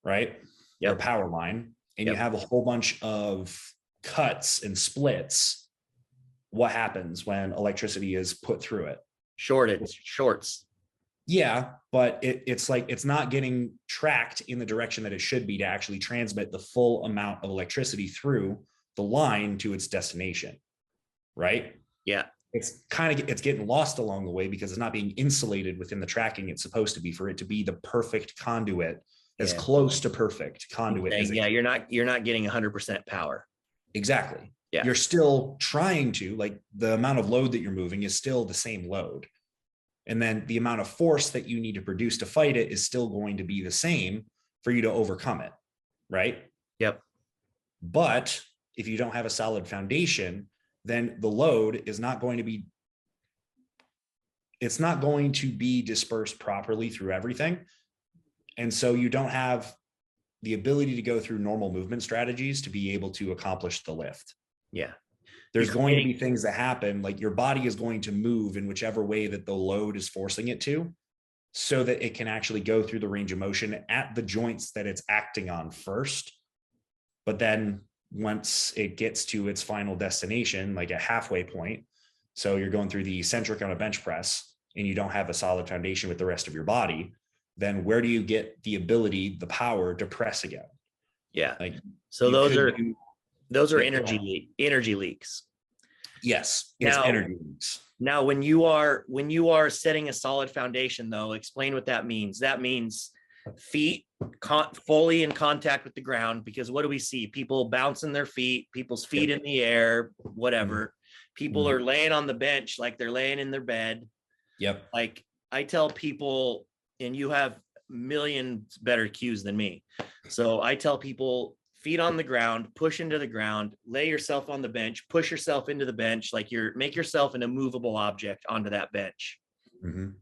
S3: right? Yep. Or a power line, and you have a whole bunch of cuts and splits, what happens when electricity is put through it?
S2: Shorts.
S3: Yeah, but it's like, it's not getting tracked in the direction that it should be to actually transmit the full amount of electricity through the line to its destination, right?
S2: Yeah.
S3: It's getting lost along the way because it's not being insulated within the tracking it's supposed to be, for it to be the perfect conduit, as close to perfect conduit as
S2: you're not getting 100% power.
S3: Exactly.
S2: Yeah.
S3: You're still trying to, like, the amount of load that you're moving is still the same load. And then the amount of force that you need to produce to fight it is still going to be the same for you to overcome it. Right?
S2: Yep.
S3: But if you don't have a solid foundation, then the load is not going to be, it's not going to be dispersed properly through everything. And so you don't have the ability to go through normal movement strategies to be able to accomplish the lift.
S2: Yeah.
S3: There's going to be things that happen, like your body is going to move in whichever way that the load is forcing it to, so that it can actually go through the range of motion at the joints that it's acting on first. But then once it gets to its final destination, like a halfway point, so you're going through the eccentric on a bench press and you don't have a solid foundation with the rest of your body, then where do you get the ability, the power to press again?
S2: Yeah.
S3: Like,
S2: So those are
S3: Yeah,
S2: energy leaks.
S3: yes, it's
S2: Now,
S3: energy leaks.
S2: Now, when you are setting a solid foundation, though, explain what that means. That means feet fully in contact with the ground, because what do we see? People bouncing their feet, people's feet in the air, whatever. People are laying on the bench like they're laying in their bed.
S3: Yep.
S2: Like I tell people, and you have millions better cues than me. So I tell people, feet on the ground, push into the ground, lay yourself on the bench, push yourself into the bench, like make yourself an immovable object onto that bench. Right.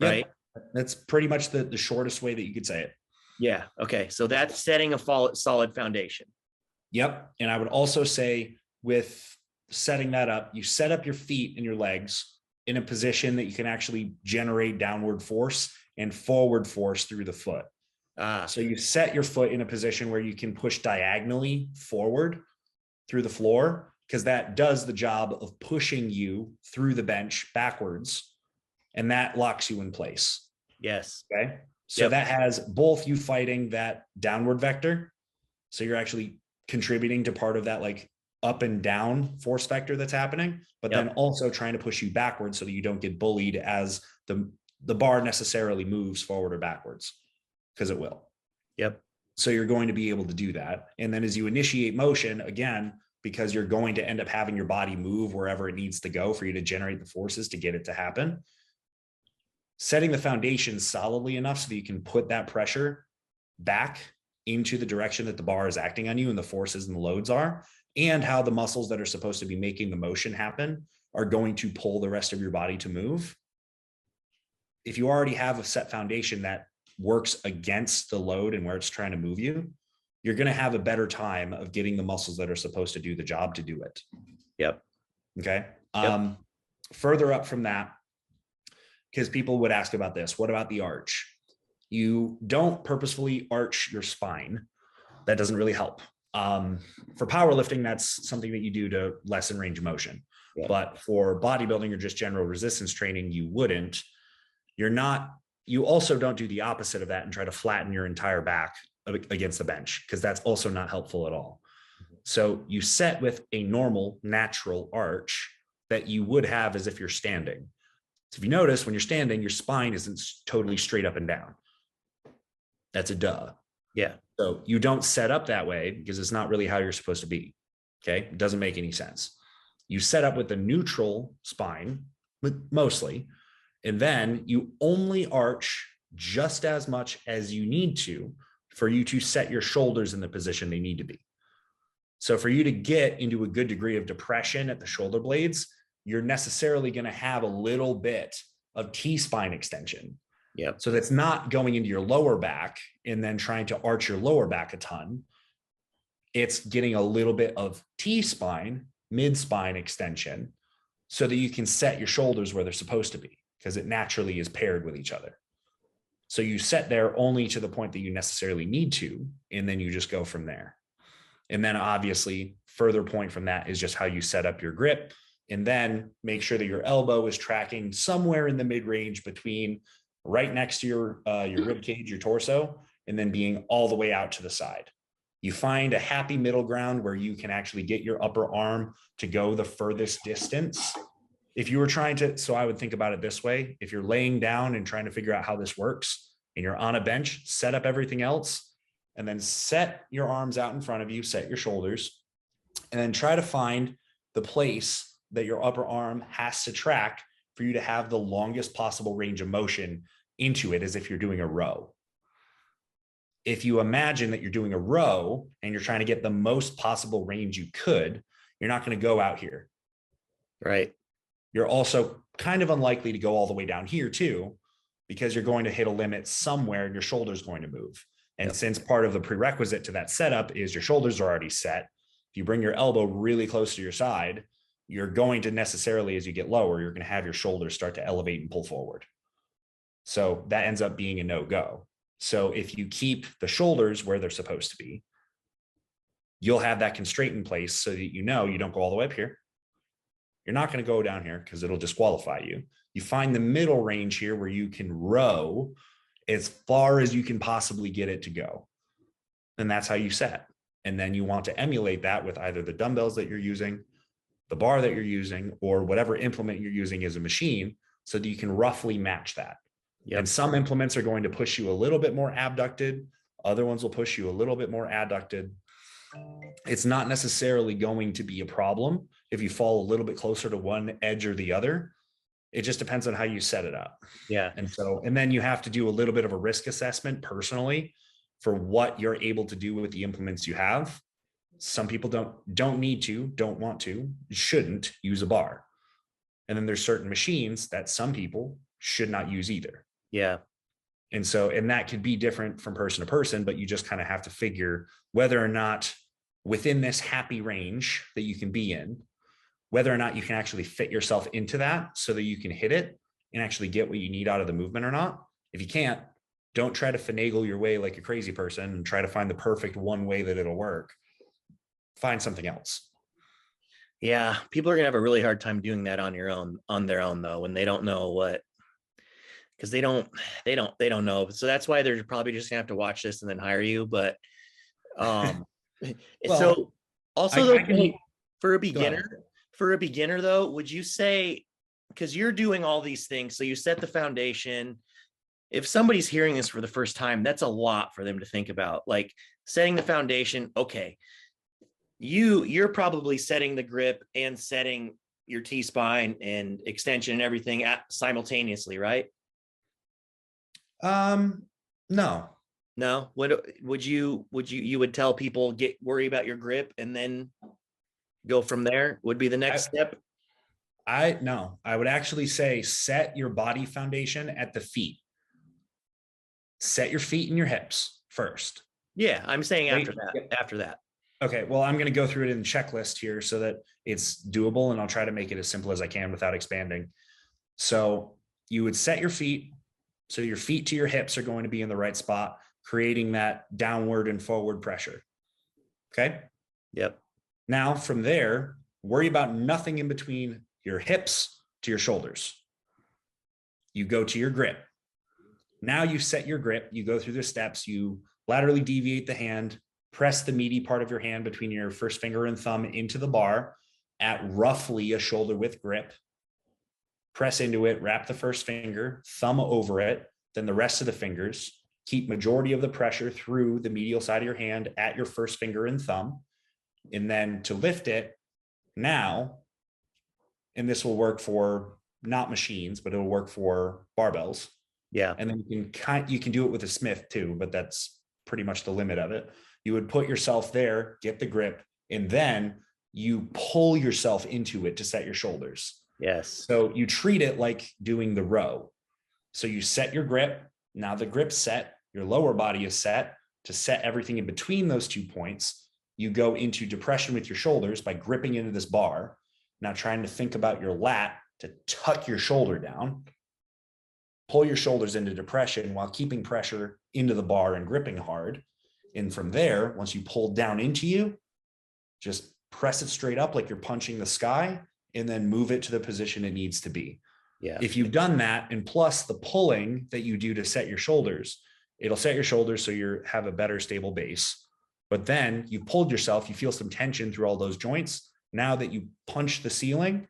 S3: Yep. That's pretty much the shortest way that you could say it.
S2: Yeah. Okay. So that's setting a solid foundation.
S3: Yep. And I would also say, with setting that up, you set up your feet and your legs in a position that you can actually generate downward force and forward force through the foot. So you set your foot in a position where you can push diagonally forward through the floor, because that does the job of pushing you through the bench backwards, and that locks you in place.
S2: Yes.
S3: Okay. So that has both you fighting that downward vector. So you're actually contributing to part of that like up and down force vector that's happening, but then also trying to push you backwards so that you don't get bullied as the bar necessarily moves forward or backwards, because it will.
S2: Yep.
S3: So you're going to be able to do that. And then as you initiate motion, again, because you're going to end up having your body move wherever it needs to go for you to generate the forces to get it to happen, setting the foundation solidly enough so that you can put that pressure back into the direction that the bar is acting on you and the forces and the loads are, and how the muscles that are supposed to be making the motion happen are going to pull the rest of your body to move. If you already have a set foundation that works against the load and where it's trying to move you, you're going to have a better time of getting the muscles that are supposed to do the job to do it.
S2: Yep.
S3: Okay. Further up from that, because people would ask about this, what about the arch? You don't purposefully arch your spine. That doesn't really help. For powerlifting, that's something that you do to lessen range of motion. Yeah. But for bodybuilding or just general resistance training, you wouldn't. You also don't do the opposite of that and try to flatten your entire back against the bench, because that's also not helpful at all. So you set with a normal, natural arch that you would have as if you're standing. So if you notice, when you're standing, your spine isn't totally straight up and down. That's a duh.
S2: Yeah.
S3: So you don't set up that way because it's not really how you're supposed to be. Okay. It doesn't make any sense. You set up with a neutral spine, mostly, and then you only arch just as much as you need to for you to set your shoulders in the position they need to be. So for you to get into a good degree of depression at the shoulder blades, you're necessarily going to have a little bit of T-spine extension.
S2: Yep.
S3: So that's not going into your lower back and then trying to arch your lower back a ton. It's getting a little bit of T-spine, mid-spine extension so that you can set your shoulders where they're supposed to be, because it naturally is paired with each other. So you set there only to the point that you necessarily need to, and then you just go from there. And then obviously further point from that is just how you set up your grip, and then make sure that your elbow is tracking somewhere in the mid-range between right next to your rib cage, your torso, and then being all the way out to the side. You find a happy middle ground where you can actually get your upper arm to go the furthest distance. If you were trying to, so I would think about it this way. If you're laying down and trying to figure out how this works and you're on a bench, set up everything else, and then set your arms out in front of you, set your shoulders, and then try to find the place that your upper arm has to track for you to have the longest possible range of motion into it, as if you're doing a row. If you imagine that you're doing a row and you're trying to get the most possible range you could, you're not going to go out here.
S2: Right.
S3: You're also kind of unlikely to go all the way down here too, because you're going to hit a limit somewhere and your shoulder's going to move. And since part of the prerequisite to that setup is your shoulders are already set, if you bring your elbow really close to your side, you're going to necessarily, as you get lower, you're going to have your shoulders start to elevate and pull forward. So that ends up being a no-go. So if you keep the shoulders where they're supposed to be, you'll have that constraint in place so that you know you don't go all the way up here. You're not going to go down here because it'll disqualify you. You find the middle range here where you can row as far as you can possibly get it to go. And that's how you set. And then you want to emulate that with either the dumbbells that you're using, the bar that you're using, or whatever implement you're using as a machine, so that you can roughly match that. Yep. And some implements are going to push you a little bit more abducted. Other ones will push you a little bit more adducted. It's not necessarily going to be a problem if you fall a little bit closer to one edge or the other. It just depends on how you set it up.
S2: Yeah.
S3: And then you have to do a little bit of a risk assessment personally for what you're able to do with the implements you have. Some people don't need to, don't want to, shouldn't use a bar. And then there's certain machines that some people should not use either.
S2: Yeah.
S3: And that could be different from person to person, but you just kind of have to figure whether or not within this happy range that you can be in, whether or not you can actually fit yourself into that so that you can hit it and actually get what you need out of the movement or not. If you can't, don't try to finagle your way like a crazy person and try to find the perfect one way that it'll work. Find something else.
S2: Yeah. People are going to have a really hard time doing that on their own though, when they don't know what, because they don't know. So that's why they're probably just gonna have to watch this and then hire you. But well, so also for a beginner though, would you say, because you're doing all these things, so you set the foundation. If somebody's hearing this for the first time, that's a lot for them to think about, like setting the foundation. Okay, you're probably setting the grip and setting your T-spine and extension and everything simultaneously, right?
S3: No.
S2: What would you would tell people, worry about your grip and then go from there would be the next step?
S3: I would actually say set your body foundation at the feet. Set your feet and your hips first.
S2: Yeah, I'm saying after that.
S3: Okay, well, I'm going to go through it in the checklist here so that it's doable, and I'll try to make it as simple as I can without expanding. So you would set your feet. So your feet to your hips are going to be in the right spot, creating that downward and forward pressure. Okay.
S2: Yep.
S3: Now from there, worry about nothing in between your hips to your shoulders. You go to your grip. Now you set your grip, you go through the steps, you laterally deviate the hand, press the meaty part of your hand between your first finger and thumb into the bar at roughly a shoulder width grip. Press into it, wrap the first finger, thumb over it, then the rest of the fingers. Keep majority of the pressure through the medial side of your hand at your first finger and thumb. And then to lift it now, and this will work for not machines, but it'll work for barbells.
S2: Yeah.
S3: And then you can do it with a Smith too, but that's pretty much the limit of it. You would put yourself there, get the grip, and then you pull yourself into it to set your shoulders.
S2: Yes.
S3: So you treat it like doing the row. So you set your grip. Now the grip's set, your lower body is set. To set everything in between those 2 points, you go into depression with your shoulders by gripping into this bar. Now trying to think about your lat to tuck your shoulder down, pull your shoulders into depression while keeping pressure into the bar and gripping hard. And from there, once you pull down into you, just press it straight up like you're punching the sky, and then move it to the position it needs to be.
S2: Yeah.
S3: If you've done that, and plus the pulling that you do to set your shoulders, it'll set your shoulders so you have a better stable base. But then you pulled yourself, you feel some tension through all those joints. Now that you punch the ceiling,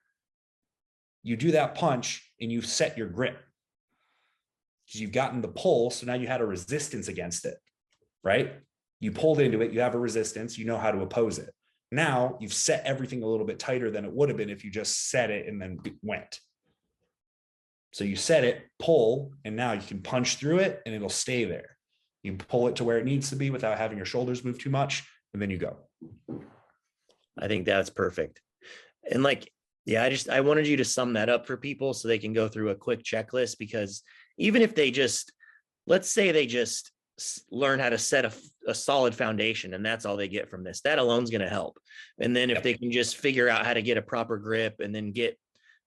S3: you do that punch and you set your grip. Because you've gotten the pull, so now you had a resistance against it, right? You pulled into it, you have a resistance, you know how to oppose it. Now you've set everything a little bit tighter than it would have been if you just set it and then went. So you set it, pull, and now you can punch through it and it'll stay there. You pull it to where it needs to be without having your shoulders move too much, and then you go.
S2: I think that's perfect. And I wanted you to sum that up for people so they can go through a quick checklist, because even if let's say they just learn how to set a solid foundation and that's all they get from this, that alone is going to help. And then if they can just figure out how to get a proper grip and then get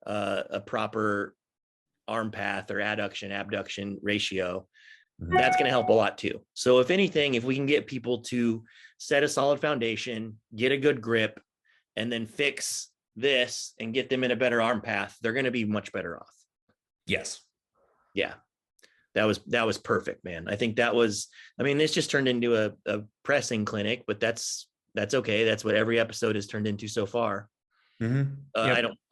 S2: a proper arm path or abduction ratio, that's going to help a lot too. So if anything, if we can get people to set a solid foundation, get a good grip, and then fix this and get them in a better arm path, they're going to be much better off.
S3: Yes.
S2: Yeah. That was perfect, man. I think this just turned into a pressing clinic, but that's okay. That's what every episode has turned into so far.
S3: Yep.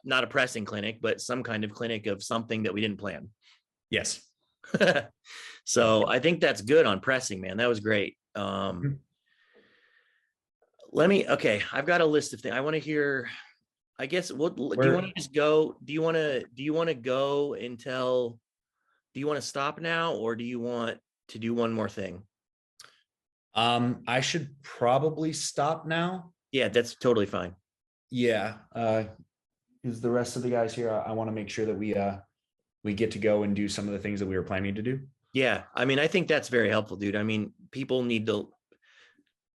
S2: Not a pressing clinic, but some kind of clinic of something that we didn't plan.
S3: Yes.
S2: So I think that's good on pressing, man. That was great. I've got a list of things I want to hear. I guess do you want to just go? Do you want to go until, do you want to stop now, or do you want to do one more thing?
S3: I should probably stop now.
S2: Yeah, that's totally fine.
S3: Yeah. Is the rest of the guys here? I want to make sure that we get to go and do some of the things that we were planning to do.
S2: Yeah. I think that's very helpful, dude. People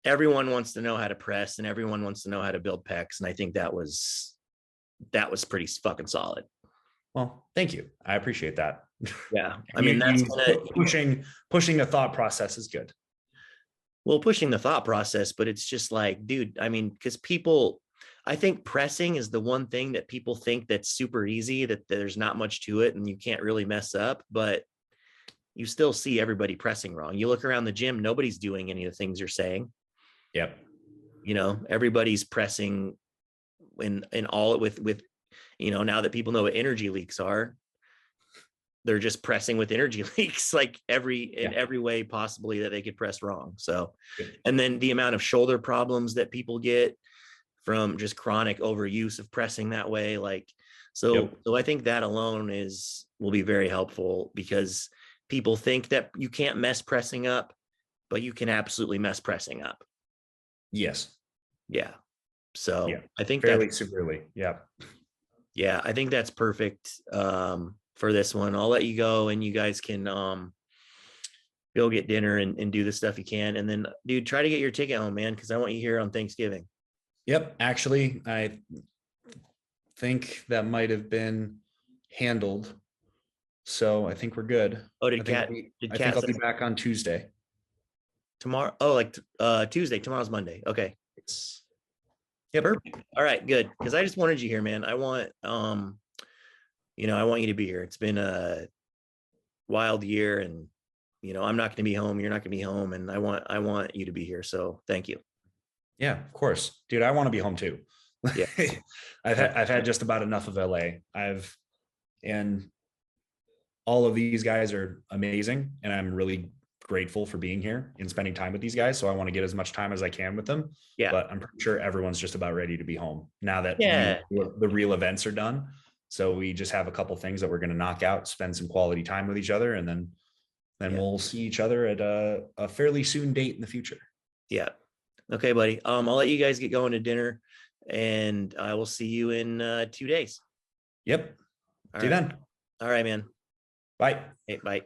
S2: everyone wants to know how to press, and everyone wants to know how to build pecs. And I think that was pretty fucking solid.
S3: Well, thank you. I appreciate that.
S2: Yeah.
S3: Pushing the thought process is good.
S2: Well, pushing the thought process, but it's just like, dude, because I think pressing is the one thing that people think that's super easy, that there's not much to it and you can't really mess up, but you still see everybody pressing wrong. You look around the gym, nobody's doing any of the things you're saying.
S3: Yep.
S2: Everybody's pressing in all with, now that people know what energy leaks are, they're just pressing with energy leaks, like in every way possibly that they could press wrong. So, and then the amount of shoulder problems that people get from just chronic overuse of pressing that way. So I think that alone will be very helpful, because people think that you can't mess pressing up, but you can absolutely mess pressing up.
S3: Yes.
S2: Yeah. So I think
S3: fairly severely. Yeah.
S2: Yeah. I think that's perfect. For this one, I'll let you go, and you guys can go get dinner and do the stuff you can. And then, dude, try to get your ticket home, man, because I want you here on Thanksgiving.
S3: Yep. Actually, I think that might have been handled. So I think we're good.
S2: Oh,
S3: I think I'll be back on Tuesday.
S2: Tomorrow? Oh, Tuesday. Tomorrow's Monday. Okay. Yeah, perfect. All right, good. Because I just wanted you here, man. I want I want you to be here. It's been a wild year, and I'm not going to be home. You're not going to be home, and I want you to be here. So thank you.
S3: Yeah, of course, dude. I want to be home too.
S2: Yeah.
S3: I've had just about enough of LA. And all of these guys are amazing, and I'm really grateful for being here and spending time with these guys. So I want to get as much time as I can with them.
S2: Yeah.
S3: But I'm pretty sure everyone's just about ready to be home now that the real events are done. So we just have a couple things that we're going to knock out, spend some quality time with each other, and then we'll see each other at a fairly soon date in the future.
S2: Yeah. Okay, buddy. I'll let you guys get going to dinner, and I will see you in 2 days.
S3: Yep. See you then.
S2: All right, man.
S3: Bye.
S2: Hey, bye.